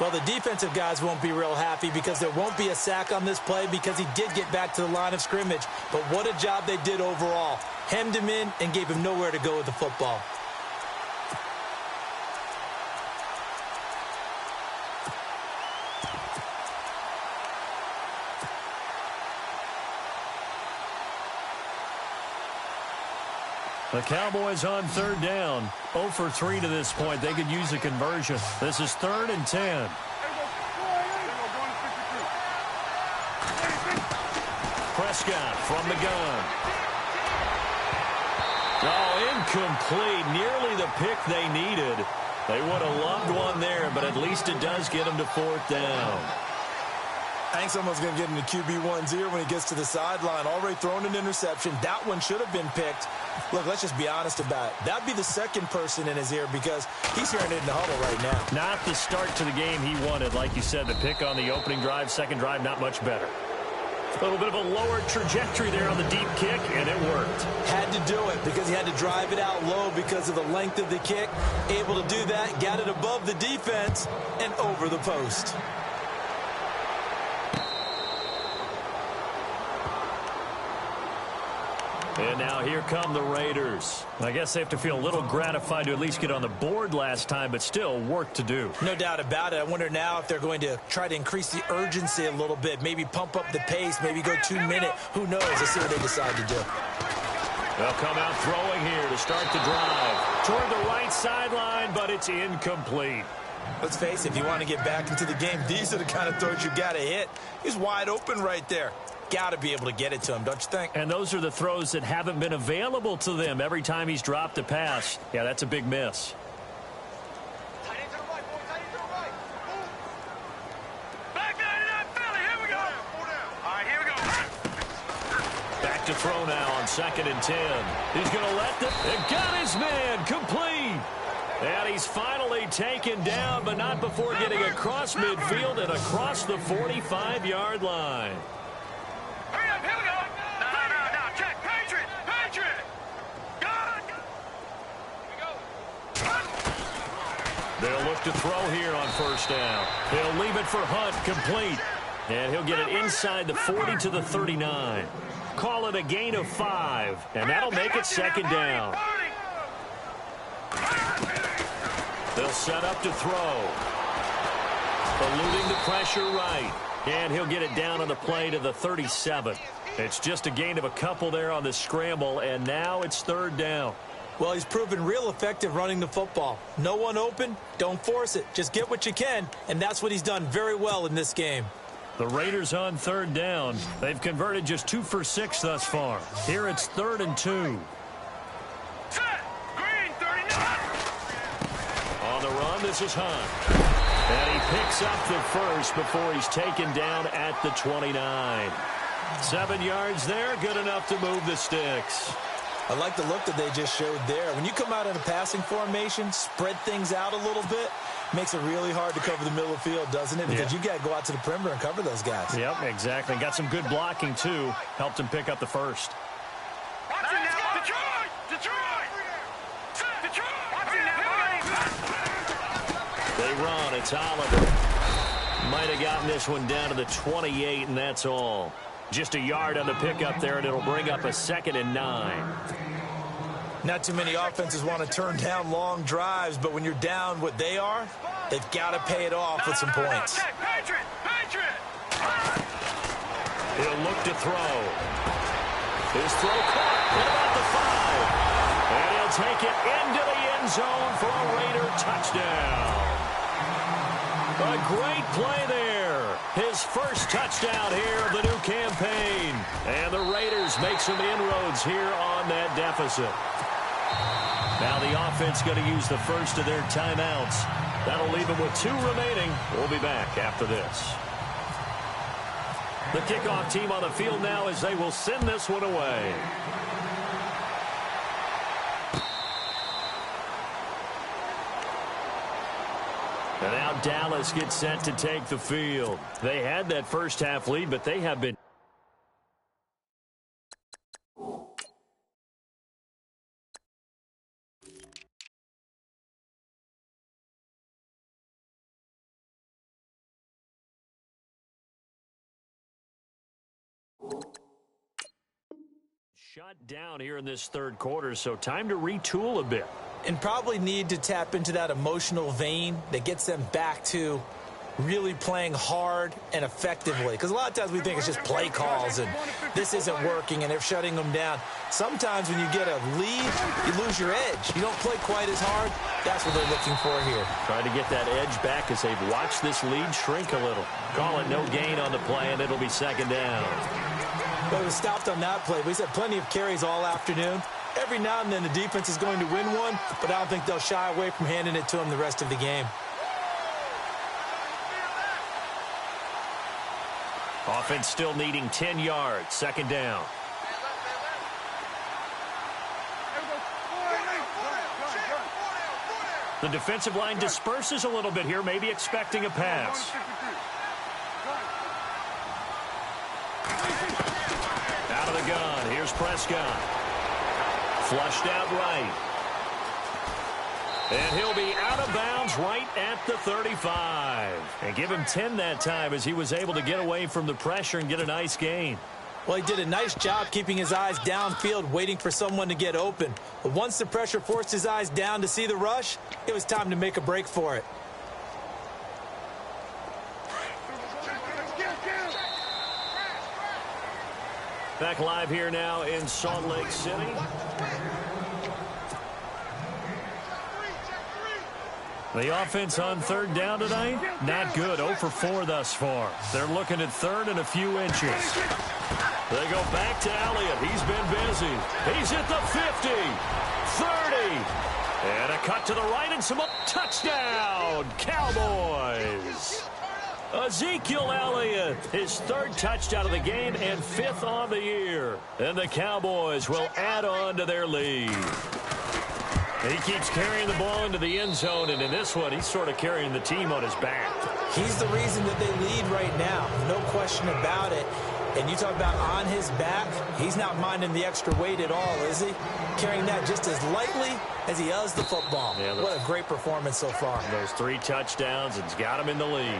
Well, the defensive guys won't be real happy, because there won't be a sack on this play, because he did get back to the line of scrimmage. But what a job they did overall. Hemmed him in and gave him nowhere to go with the football. The Cowboys on third down. 0 for 3 to this point. They could use a conversion. This is 3rd and 10. Prescott from the gun. Oh, incomplete. Nearly the pick they needed. They would have loved one there, but at least it does get them to 4th down. I think someone's going to get into QB1's ear when he gets to the sideline. Already thrown an interception. That one should have been picked. Look, let's just be honest about it. That'd be the second person in his ear because he's hearing it in the huddle right now. Not the start to the game he wanted. Like you said, the pick on the opening drive, second drive, not much better. A little bit of a lower trajectory there on the deep kick, and it worked. Had to do it because he had to drive it out low because of the length of the kick. Able to do that, got it above the defense and over the post. And now here come the Raiders. I guess they have to feel a little gratified to at least get on the board last time, but still work to do. No doubt about it. I wonder now if they're going to try to increase the urgency a little bit, maybe pump up the pace, maybe go 2-minute. Who knows? Let's see what they decide to do. They'll come out throwing here to start the drive. Toward the right sideline, but it's incomplete. Let's face it, if you want to get back into the game, these are the kind of throws you got to hit. He's wide open right there. Got to be able to get it to him, don't you think? And those are the throws that haven't been available to them every time he's dropped a pass. Yeah, that's a big miss. Back to throw now on 2nd and 10. He's going to let them. It got his man complete. And he's finally taken down, but not before getting across midfield and across the 45-yard line. Hurry up, here we go. No, check. Patriot. They'll look to throw here on 1st down. They'll leave it for Hunt, complete. And he'll get it inside the 40 to the 39. Call it a gain of 5, and that'll make it 2nd down. They'll set up to throw. Eluding the pressure right. And he'll get it down on the play to the 37. It's just a gain of a couple there on the scramble, and now it's 3rd down. Well, he's proven real effective running the football. No one open, don't force it. Just get what you can, and that's what he's done very well in this game. The Raiders on 3rd down. They've converted just 2 for 6 thus far. Here it's 3rd and 2. Green, 39. On the run, this is Hunt. And he picks up the first before he's taken down at the 29. 7 yards there, good enough to move the sticks. I like the look that they just showed there. When you come out in a passing formation, spread things out a little bit, makes it really hard to cover the middle of the field, doesn't it? Because you got to go out to the perimeter and cover those guys. Yep, exactly. Got some good blocking, too. Helped him pick up the first. Watch it now. Detroit. Watch it now. They run. It's Oliver. Might have gotten this one down to the 28, and that's all. Just a yard on the pickup there, and it'll bring up a 2nd and 9. Not too many offenses want to turn down long drives, but when you're down what they are, they've got to pay it off with some points. Patriot. He'll look to throw. His throw caught at about the 5. And he'll take it into the end zone for a Raider touchdown. A great play there. His first touchdown here of the new campaign. And the Raiders make some inroads here on that deficit. Now the offense going to use the first of their timeouts. That'll leave them with 2 remaining. We'll be back after this. The kickoff team on the field now as they will send this one away. And now Dallas gets set to take the field. They had that first half lead, but they have been. Shut down here in this 3rd quarter, so time to retool a bit. And probably need to tap into that emotional vein that gets them back to really playing hard and effectively. Because a lot of times we think it's just play calls and this isn't working and they're shutting them down. Sometimes when you get a lead, you lose your edge. You don't play quite as hard. That's what they're looking for here. Trying to get that edge back as they've watched this lead shrink a little. Call it no gain on the play, and it'll be 2nd down. But it was stopped on that play. We had plenty of carries all afternoon, Every now and then the defense is going to win one, but I don't think they'll shy away from handing it to him the rest of the game. Offense still needing 10 yards. Second down. The defensive line disperses a little bit here, maybe expecting a pass. Out of the gun. Here's Prescott. Flushed out right. And he'll be out of bounds right at the 35. And give him 10 that time as he was able to get away from the pressure and get a nice gain. Well, he did a nice job keeping his eyes downfield, waiting for someone to get open. But once the pressure forced his eyes down to see the rush, it was time to make a break for it. Back live here now in Salt Lake City. The offense on third down tonight, not good. 0 for 4 thus far. They're looking at third and a few inches. They go back to Elliott. He's been busy. He's at the 50, 30, and a cut to the right and some touchdown, Cowboys. Ezekiel Elliott, his third touchdown of the game and 5th on the year. And the Cowboys will add on to their lead. He keeps carrying the ball into the end zone, and in this one, he's sort of carrying the team on his back. He's the reason that they lead right now, no question about it. And you talk about on his back, he's not minding the extra weight at all, is he? Carrying that just as lightly as he does the football. Yeah, what a great performance so far. Those 3 touchdowns, it's got him in the lead.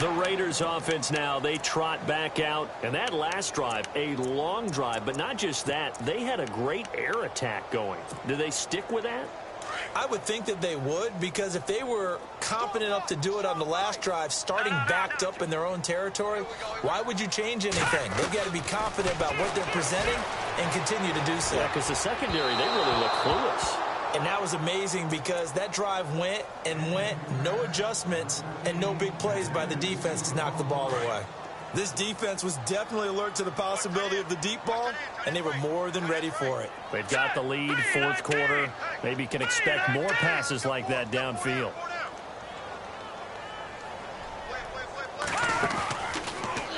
The Raiders offense now, they trot back out. And that last drive, a long drive, but not just that. They had a great air attack going. Do they stick with that? I would think that they would, because if they were confident enough to do it on the last drive, starting backed up in their own territory, why would you change anything? They've got to be confident about what they're presenting and continue to do so. Yeah, because the secondary, they really look clueless. And that was amazing because that drive went and went, no adjustments, and no big plays by the defense to knock the ball away. This defense was definitely alert to the possibility of the deep ball, and they were more than ready for it. They've got the lead, 4th quarter. Maybe can expect more passes like that downfield.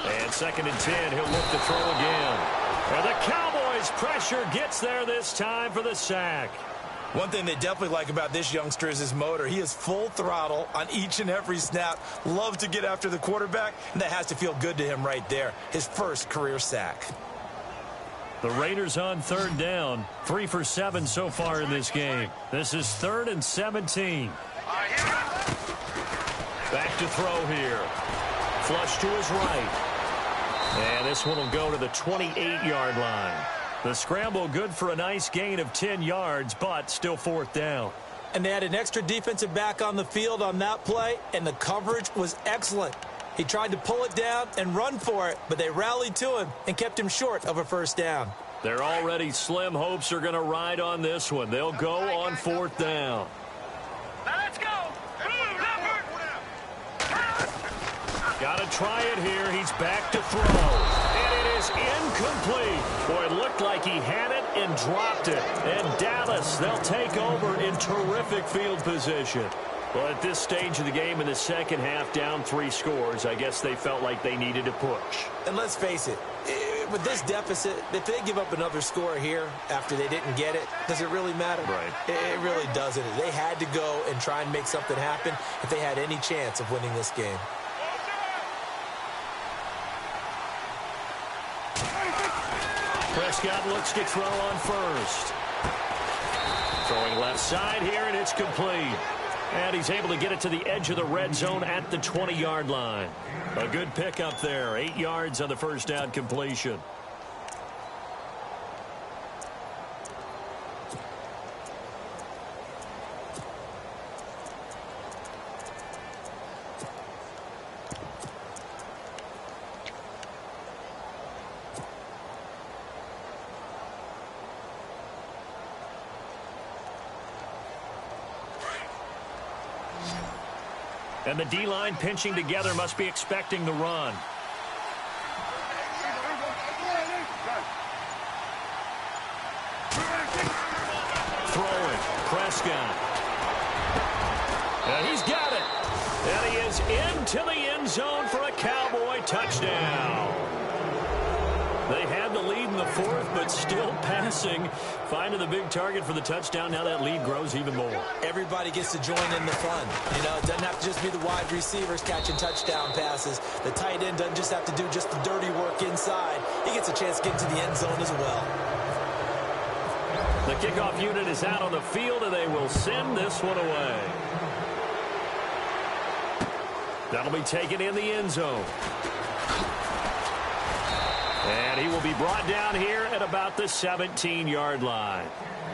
And 2nd and 10, he'll look to throw again. And the Cowboys' pressure gets there this time for the sack. One thing they definitely like about this youngster is his motor. He is full throttle on each and every snap. Loves to get after the quarterback, and that has to feel good to him right there. His first career sack. The Raiders on third down. 3 for 7 so far in this game. This is 3rd and 17. Back to throw here. Flush to his right. And this one will go to the 28-yard line. The scramble good for a nice gain of 10 yards, but still 4th down. And they had an extra defensive back on the field on that play, and the coverage was excellent. He tried to pull it down and run for it, but they rallied to him and kept him short of a first down. Their already slim hopes are going to ride on this one. They'll go on 4th down. Now let's go. Got to try it here. He's back to throw. And it is incomplete. Boy, it looked like he had it and dropped it. And Dallas, they'll take over in terrific field position. Well, at this stage of the game in the second half, down 3 scores, I guess they felt like they needed to push. And let's face it, with this deficit, if they give up another score here after they didn't get it, does it really matter? Right. It really doesn't. They had to go and try and make something happen if they had any chance of winning this game. Prescott looks to throw on first. Throwing left side here, and it's complete. And he's able to get it to the edge of the red zone at the 20-yard line. A good pickup there. 8 yards on the first down completion. And the D-line pinching together, must be expecting the run. Prescott. And he's got it. And he is into the end zone for a Cowboy touchdown. They had the lead in the fourth, but still passing. Finding the big target for the touchdown. Now that lead grows even more. Everybody gets to join in the fun. You know, it doesn't have to just be the wide receivers catching touchdown passes. The tight end doesn't just have to do just the dirty work inside. He gets a chance to get into the end zone as well. The kickoff unit is out on the field, and they will send this one away. That'll be taken in the end zone. And he will be brought down here at about the 17-yard line.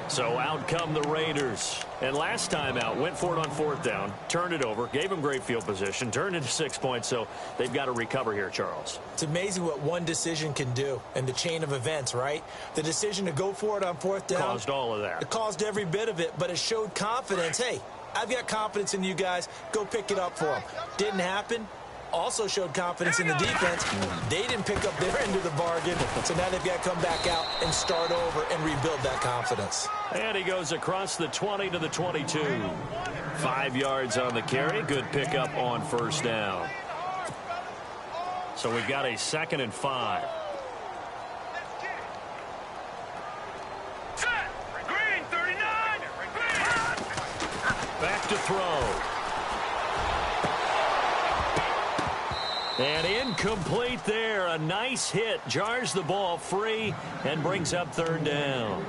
So out come the Raiders. And last time out, went for it on fourth down, turned it over, gave them great field position, turned into 6 points, so they've got to recover here, Charles. It's amazing what one decision can do in the chain of events, right? The decision to go for it on fourth down. Caused all of that. It caused every bit of it, but it showed confidence. Hey, I've got confidence in you guys. Go pick it up for them. Didn't happen. Also showed confidence in the defense. They didn't pick up their end of the bargain, so now they've got to come back out and start over and rebuild that confidence. And he goes across the 20 to the 22. 5 yards on the carry. Good pickup on first down. So we've got a 2nd and 5. Green 39. Back to throw. And incomplete there. A nice hit. Jars the ball free and brings up third down.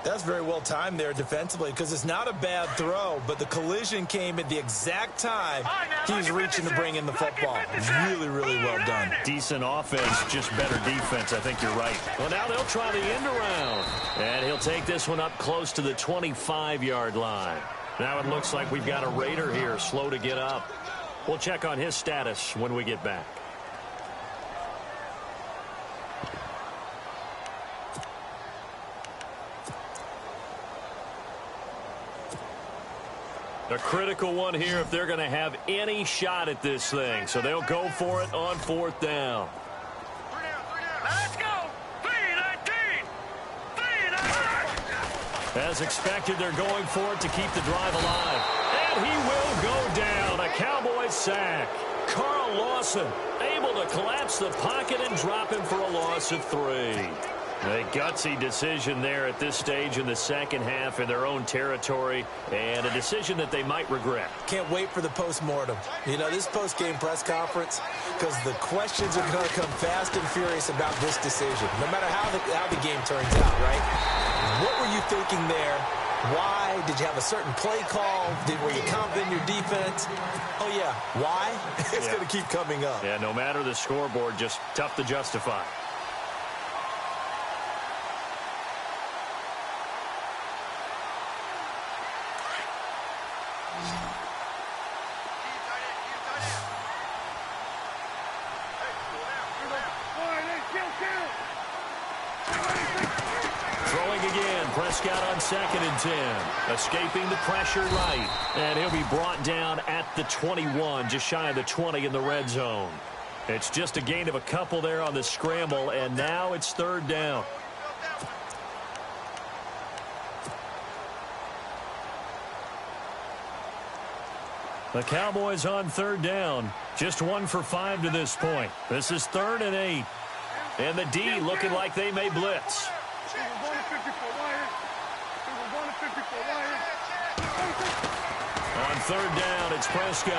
That's very well timed there defensively because it's not a bad throw, but the collision came at the exact time he was reaching to bring in the football. Really, really well done. Decent offense, just better defense. I think you're right. Well, now they'll try the end around. And he'll take this one up close to the 25-yard line. Now it looks like we've got a Raider here, slow to get up. We'll check on his status when we get back. A critical one here if they're going to have any shot at this thing. So they'll go for it on fourth down. Let's go. 3-19. 3-19. As expected, they're going for it to keep the drive alive. And he will go down. A Cowboy sack. Carl Lawson able to collapse the pocket and drop him for a loss of 3. A gutsy decision there at this stage in the second half in their own territory, and a decision that they might regret. Can't wait for the post-mortem. You know, this post-game press conference, because the questions are going to come fast and furious about this decision, no matter how the game turns out, right? What were you thinking there? Why? Did you have a certain play call? Were you confident in your defense? Oh, yeah. Why? It's going to keep coming up. Yeah, no matter the scoreboard, just tough to justify. Prescott on 2nd and 10. Escaping the pressure right. And he'll be brought down at the 21, just shy of the 20 in the red zone. It's just a gain of a couple there on the scramble, and now it's third down. The Cowboys on third down. Just 1 for 5 to this point. This is 3rd and 8. And the D looking like they may blitz. On third down, it's Prescott.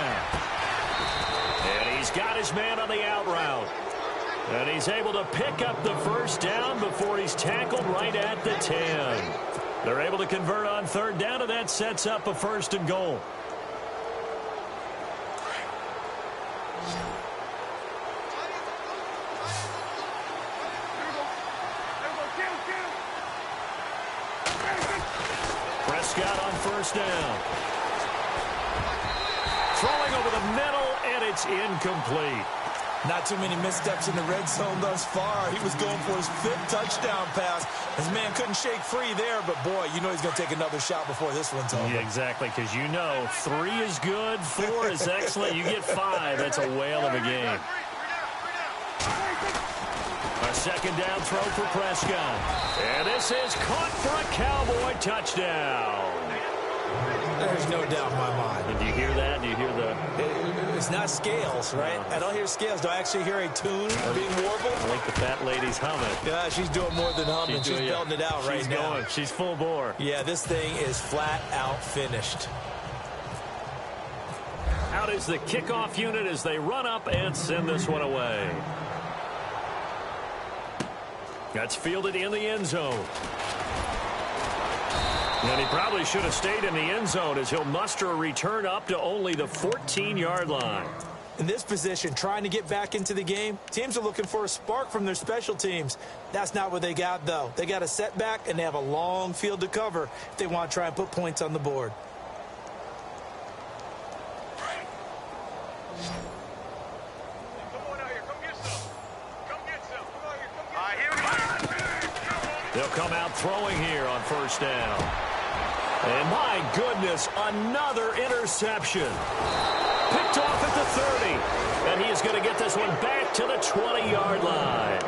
And he's got his man on the out route. And he's able to pick up the first down before he's tackled right at the 10. They're able to convert on third down, and that sets up a 1st and goal. Prescott on first down. Throwing over the middle, and it's incomplete. Not too many missteps in the red zone thus far. He was going for his 5th touchdown pass. His man couldn't shake free there, but boy, you know he's going to take another shot before this one's over. Yeah, exactly, because you know 3 is good, 4 is excellent. You get 5, that's a whale of a game. A 2nd down throw for Prescott. And this is caught for a Cowboy touchdown. There's no doubt in my mind. And do you hear that? Do you hear the... It's not scales, right? I don't hear scales. Do I actually hear a tune being warbled? I think the fat lady's humming. Yeah, she's doing more than humming. She's belting it out right now. She's full bore. Yeah, this thing is flat out finished. Out is the kickoff unit as they run up and send this one away. That's fielded in the end zone. And he probably should have stayed in the end zone as he'll muster a return up to only the 14-yard line. In this position, trying to get back into the game, teams are looking for a spark from their special teams. That's not what they got, though. They got a setback, and they have a long field to cover if they want to try and put points on the board. They'll come out throwing here on first down. And my goodness, another interception. Picked off at the 30. And he is going to get this one back to the 20-yard line.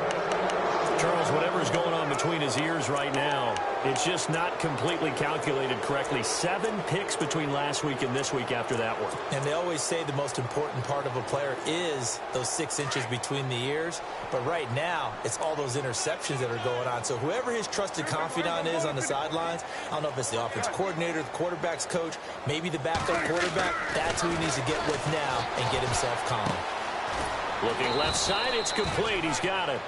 Charles, whatever's going on between his ears right now, it's just not completely calculated correctly. 7 picks between last week and this week after that one. And they always say the most important part of a player is those 6 inches between the ears. But right now, it's all those interceptions that are going on. So whoever his trusted confidant is on the sidelines, I don't know if it's the offense coordinator, the quarterback's coach, maybe the backup quarterback, that's who he needs to get with now and get himself calm. Looking left side, it's complete. He's got it.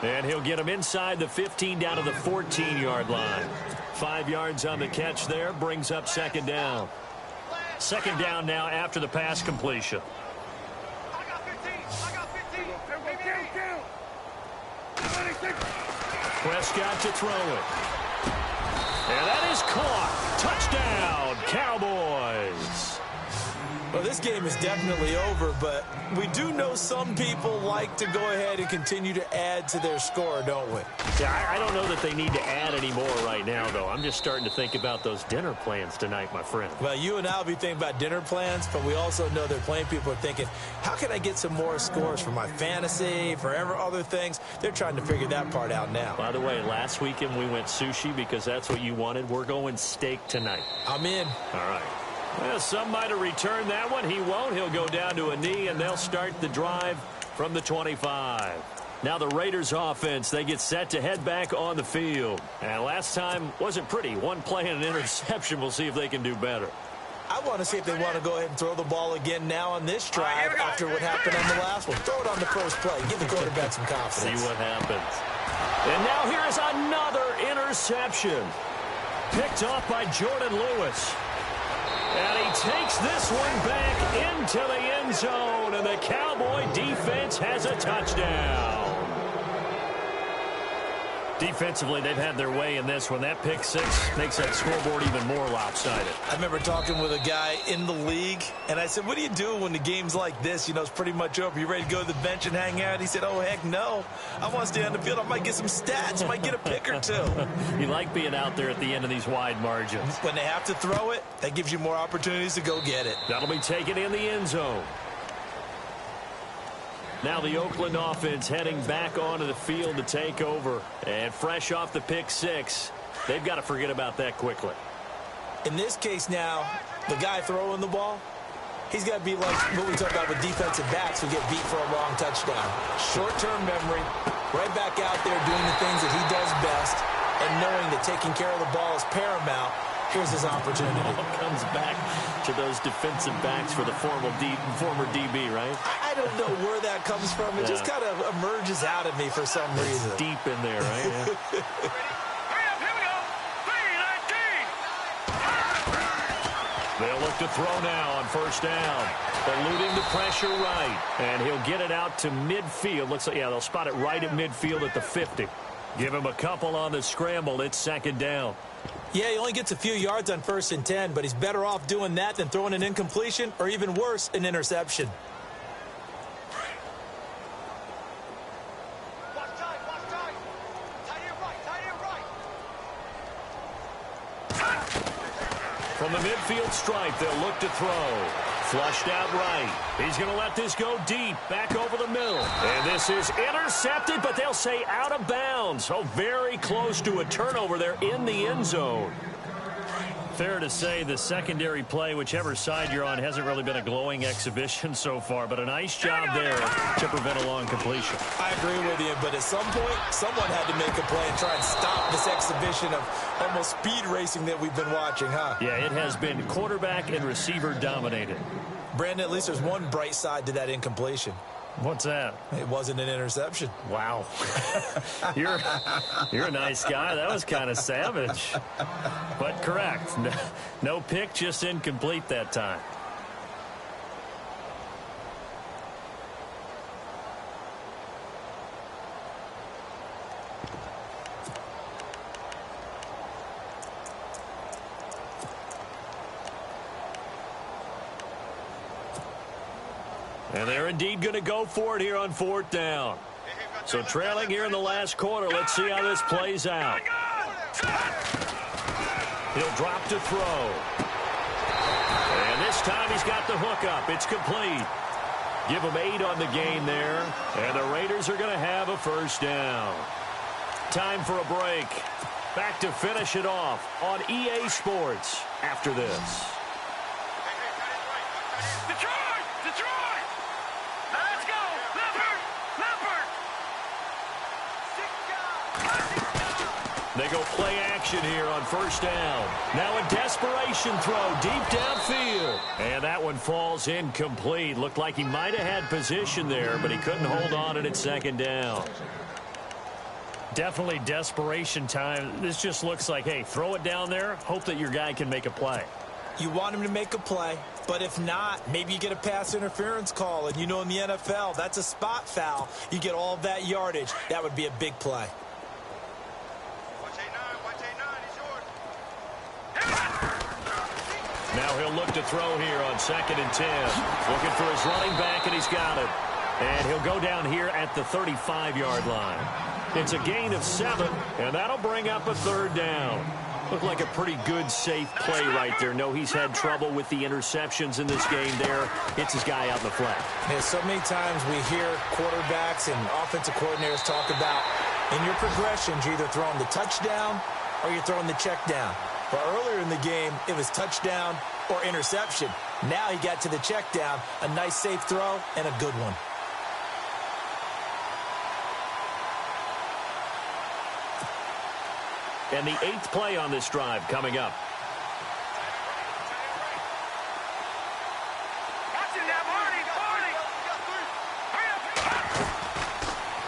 And he'll get him inside the 15 down to the 14-yard line. 5 yards on the catch there, brings up second down. Second down now after the pass completion. I got 15. I got 15. Prescott to throw it. And that is caught. Touchdown, Cowboys. Well, this game is definitely over, but we do know some people like to go ahead and continue to add to their score, don't we? Yeah, I don't know that they need to add any more right now, though. I'm just starting to think about those dinner plans tonight, my friend. Well, you and I will be thinking about dinner plans, but we also know that plenty of people are thinking, how can I get some more scores for my fantasy, for other things? They're trying to figure that part out now. By the way, last weekend we went sushi because that's what you wanted. We're going steak tonight. I'm in. All right. Well, some might have returned that one. He won't. He'll go down to a knee, and they'll start the drive from the 25. Now the Raiders offense, they get set to head back on the field. And last time wasn't pretty. One play and an interception. We'll see if they can do better. I want to see if they want to go ahead and throw the ball again now on this drive after what happened on the last one. Throw it on the first play. Give the quarterback some confidence. See what happens. And now here's another interception. Picked off by Jordan Lewis. And he takes this one back into the end zone, and the Cowboy defense has a touchdown. Defensively, they've had their way in this one. That pick six makes that scoreboard even more lopsided. I remember talking with a guy in the league, and I said, what do you do when the game's like this? You know, it's pretty much over. You ready to go to the bench and hang out? He said, oh, heck no. I want to stay on the field. I might get some stats. I might get a pick or two. You like being out there at the end of these wide margins. When they have to throw it, that gives you more opportunities to go get it. That'll be taken in the end zone. Now the Oakland offense heading back onto the field to take over. And fresh off the pick six, they've got to forget about that quickly. In this case now, the guy throwing the ball, he's got to be like what we talk about with defensive backs who get beat for a long touchdown. Short-term memory, right back out there doing the things that he does best, and knowing that taking care of the ball is paramount. Here's his opportunity. It all comes back to those defensive backs for the former DB, right? I don't know where that comes from. It just kind of emerges out of me for some reason. Deep in there, right? Yeah. Hurry up, here we go. 3-19. They'll look to throw now on first down. Eluding the pressure right. And he'll get it out to midfield. Looks like, yeah, they'll spot it right at midfield at the 50. Give him a couple on the scramble. It's second down. Yeah, he only gets a few yards on 1st and 10, but he's better off doing that than throwing an incompletion or even worse, an interception. Watch time, watch time. Tight end right. From the midfield stripe, they'll look to throw. Flushed out right. He's going to let this go deep, back over the middle. And this is intercepted, but they'll say out of bounds. So very close to a turnover there in the end zone. fair to say the secondary play, whichever side you're on, hasn't really been a glowing exhibition so far, but a nice job there to prevent a long completion. I agree with you, but at some point, someone had to make a play and try and stop this exhibition of almost speed racing that we've been watching, huh? Yeah, it has been quarterback and receiver dominated. Brandon, at least there's one bright side to that incompletion. What's that? It wasn't an interception. Wow. You're a nice guy. That was kind of savage. But correct. No pick, just incomplete that time. And they're indeed going to go for it here on 4th down. So trailing here in the last quarter. Let's see how this plays out. He'll drop to throw. And this time he's got the hook up. It's complete. Give him 8 on the gain there. And the Raiders are going to have a 1st down. Time for a break. Back to finish it off on EA Sports after this. They go play action here on 1st down. Now a desperation throw deep downfield. And that one falls incomplete. Looked like he might have had position there, but he couldn't hold on and it's 2nd down. Definitely desperation time. This just looks like, hey, throw it down there. Hope that your guy can make a play. You want him to make a play, but if not, maybe you get a pass interference call. And you know in the NFL, that's a spot foul. You get all of that yardage. That would be a big play. Now he'll look to throw here on 2nd and 10. Looking for his running back, and he's got it. And he'll go down here at the 35-yard line. It's a gain of 7, and that'll bring up a 3rd down. Looked like a pretty good, safe play right there. No, he's had trouble with the interceptions in this game there. Hits his guy out in the flat. Yeah, so many times we hear quarterbacks and offensive coordinators talk about in your progressions, you're either throwing the touchdown or you're throwing the check down. But earlier in the game, it was touchdown or interception. Now he got to the check down, a nice safe throw, and a good one. And the 8th play on this drive coming up.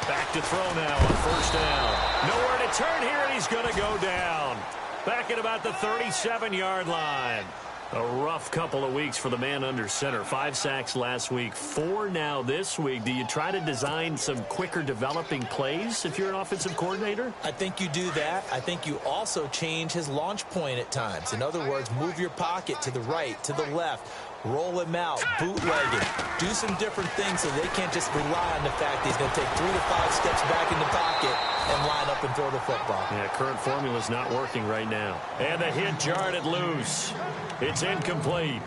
Back to throw now on 1st down. Nowhere to turn here, and he's going to go down. Back at about the 37-yard line. A rough couple of weeks for the man under center. 5 sacks last week, 4 now this week. Do you try to design some quicker developing plays if you're an offensive coordinator? I think you do that. I think you also change his launch point at times. In other words, move your pocket to the right, to the left. Roll him out, bootleg it. Do some different things so they can't just rely on the fact that he's going to take 3 to 5 steps back in the pocket and line up and throw the football. Yeah, current formula's not working right now. And the hit jarred it loose. It's incomplete.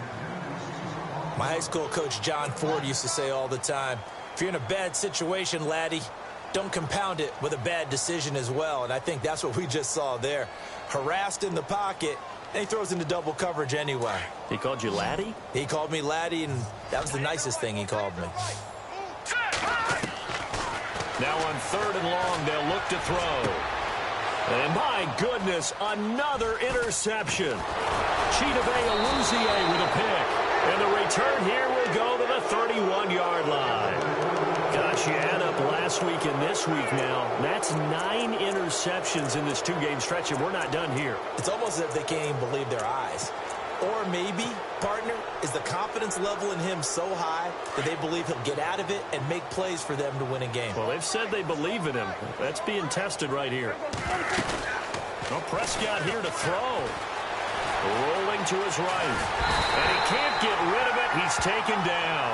My high school coach, John Ford, used to say all the time, if you're in a bad situation, laddie, don't compound it with a bad decision as well. And I think that's what we just saw there. Harassed in the pocket, and he throws into double coverage anyway. He called you laddie? He called me laddie, and that was the nicest thing he called me. Now on 3rd and long, they'll look to throw. And my goodness, another interception. Chidobe Awuzie with a pick. And the return here will go to the 31-yard line. Gosh, you add up last week and this week now. That's 9 interceptions in this 2-game stretch, and we're not done here. It's almost as if they can't even believe their eyes. Or maybe, partner, is the confidence level in him so high that they believe he'll get out of it and make plays for them to win a game. Well, they've said they believe in him. That's being tested right here. Well, Prescott here to throw. Rolling to his right. And he can't get rid of it. He's taken down.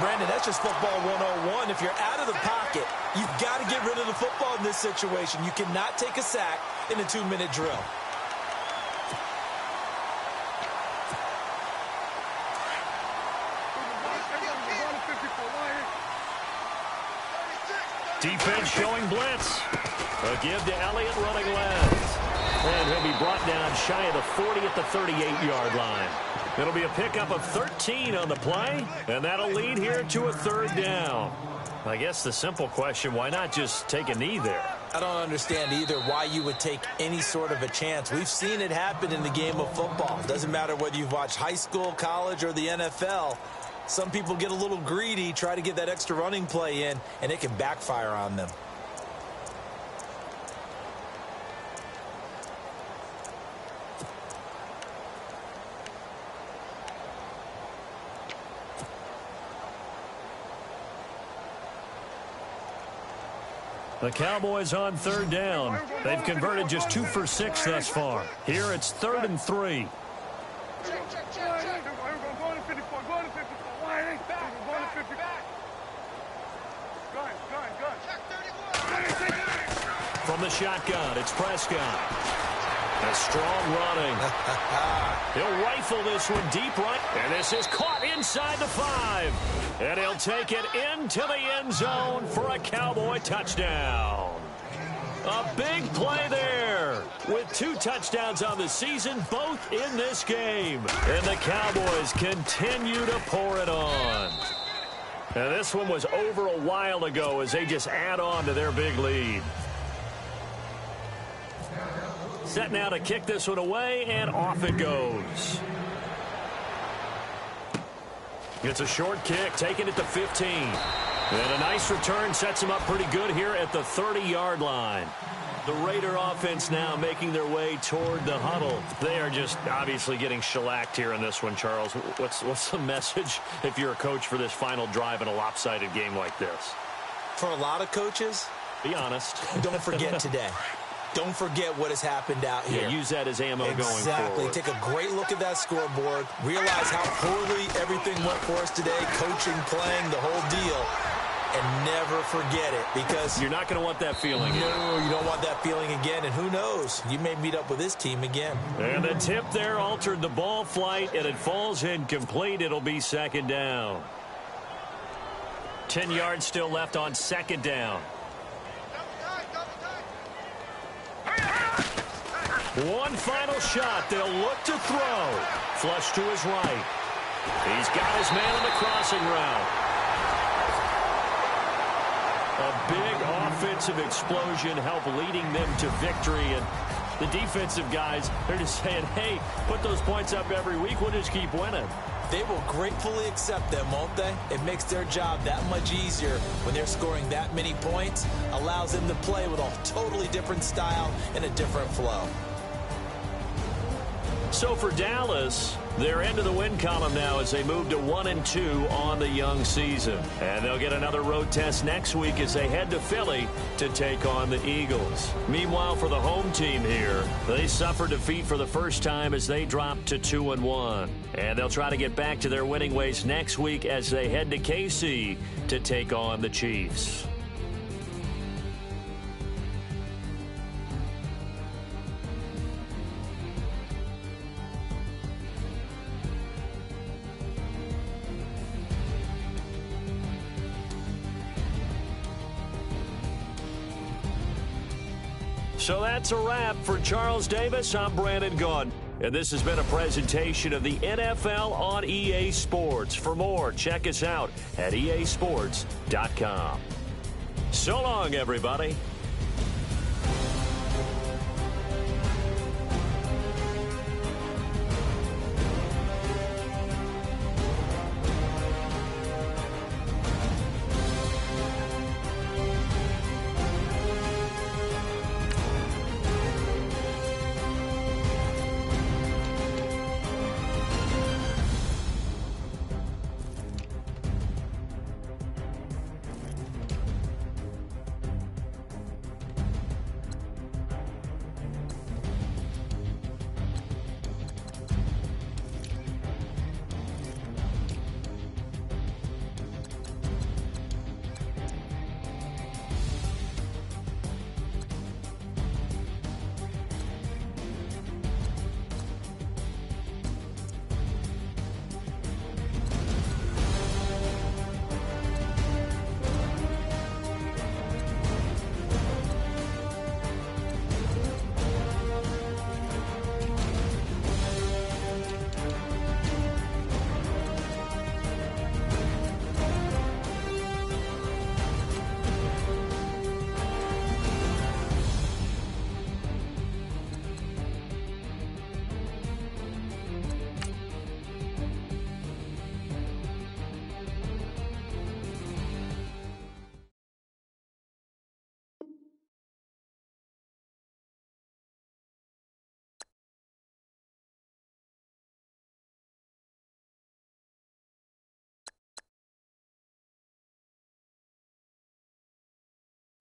Brandon, that's just football 101. If you're out of the pocket, you've got to get rid of the football in this situation. You cannot take a sack in a 2-minute drill. Defense showing blitz. A give to Elliott running left. And he'll be brought down shy of the 40 at the 38-yard line. It'll be a pickup of 13 on the play, and that'll lead here to a third down. I guess the simple question, why not just take a knee there? I don't understand either why you would take any sort of a chance. We've seen it happen in the game of football. Doesn't matter whether you've watched high school, college, or the NFL. Some people get a little greedy, try to get that extra running play in, and it can backfire on them. The Cowboys on third down. They've converted just 2 for 6 thus far. Here it's 3rd and 3. From the shotgun, it's Prescott. A strong running. He'll rifle this one deep right. And this is caught inside the 5. And he'll take it into the end zone for a Cowboy touchdown. A big play there. With 2 touchdowns on the season, both in this game. And the Cowboys continue to pour it on. And this one was over a while ago as they just add on to their big lead. Set now to kick this one away, and off it goes. It's a short kick, taking it to 15. And a nice return sets him up pretty good here at the 30-yard line. The Raider offense now making their way toward the huddle. They are just obviously getting shellacked here in this one, Charles. What's the message if you're a coach for this final drive in a lopsided game like this? For a lot of coaches, be honest. Don't forget today. Don't forget what has happened out here. Yeah, use that as ammo going forward. Exactly. Take a great look at that scoreboard. Realize how poorly everything went for us today. Coaching, playing, the whole deal. And never forget it, because you're not going to want that feeling again. No, you don't want that feeling again. And who knows? You may meet up with this team again. And the tip there altered the ball flight, and it falls incomplete. It'll be 2nd down. 10 yards still left on 2nd down. One final shot. They'll look to throw. Flush to his right. He's got his man on the crossing route. A big offensive explosion helped leading them to victory. And the defensive guys, they're just saying, hey, put those points up every week. We'll just keep winning. They will gratefully accept them, won't they? It makes their job that much easier when they're scoring that many points. Allows them to play with a totally different style and a different flow. So for Dallas, they're into the win column now as they move to 1-2 on the young season. And they'll get another road test next week as they head to Philly to take on the Eagles. Meanwhile, for the home team here, they suffered defeat for the first time as they dropped to 2-1. And they'll try to get back to their winning ways next week as they head to KC to take on the Chiefs. So that's a wrap. For Charles Davis, I'm Brandon Gaudin. And this has been a presentation of the NFL on EA Sports. For more, check us out at easports.com. So long, everybody.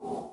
You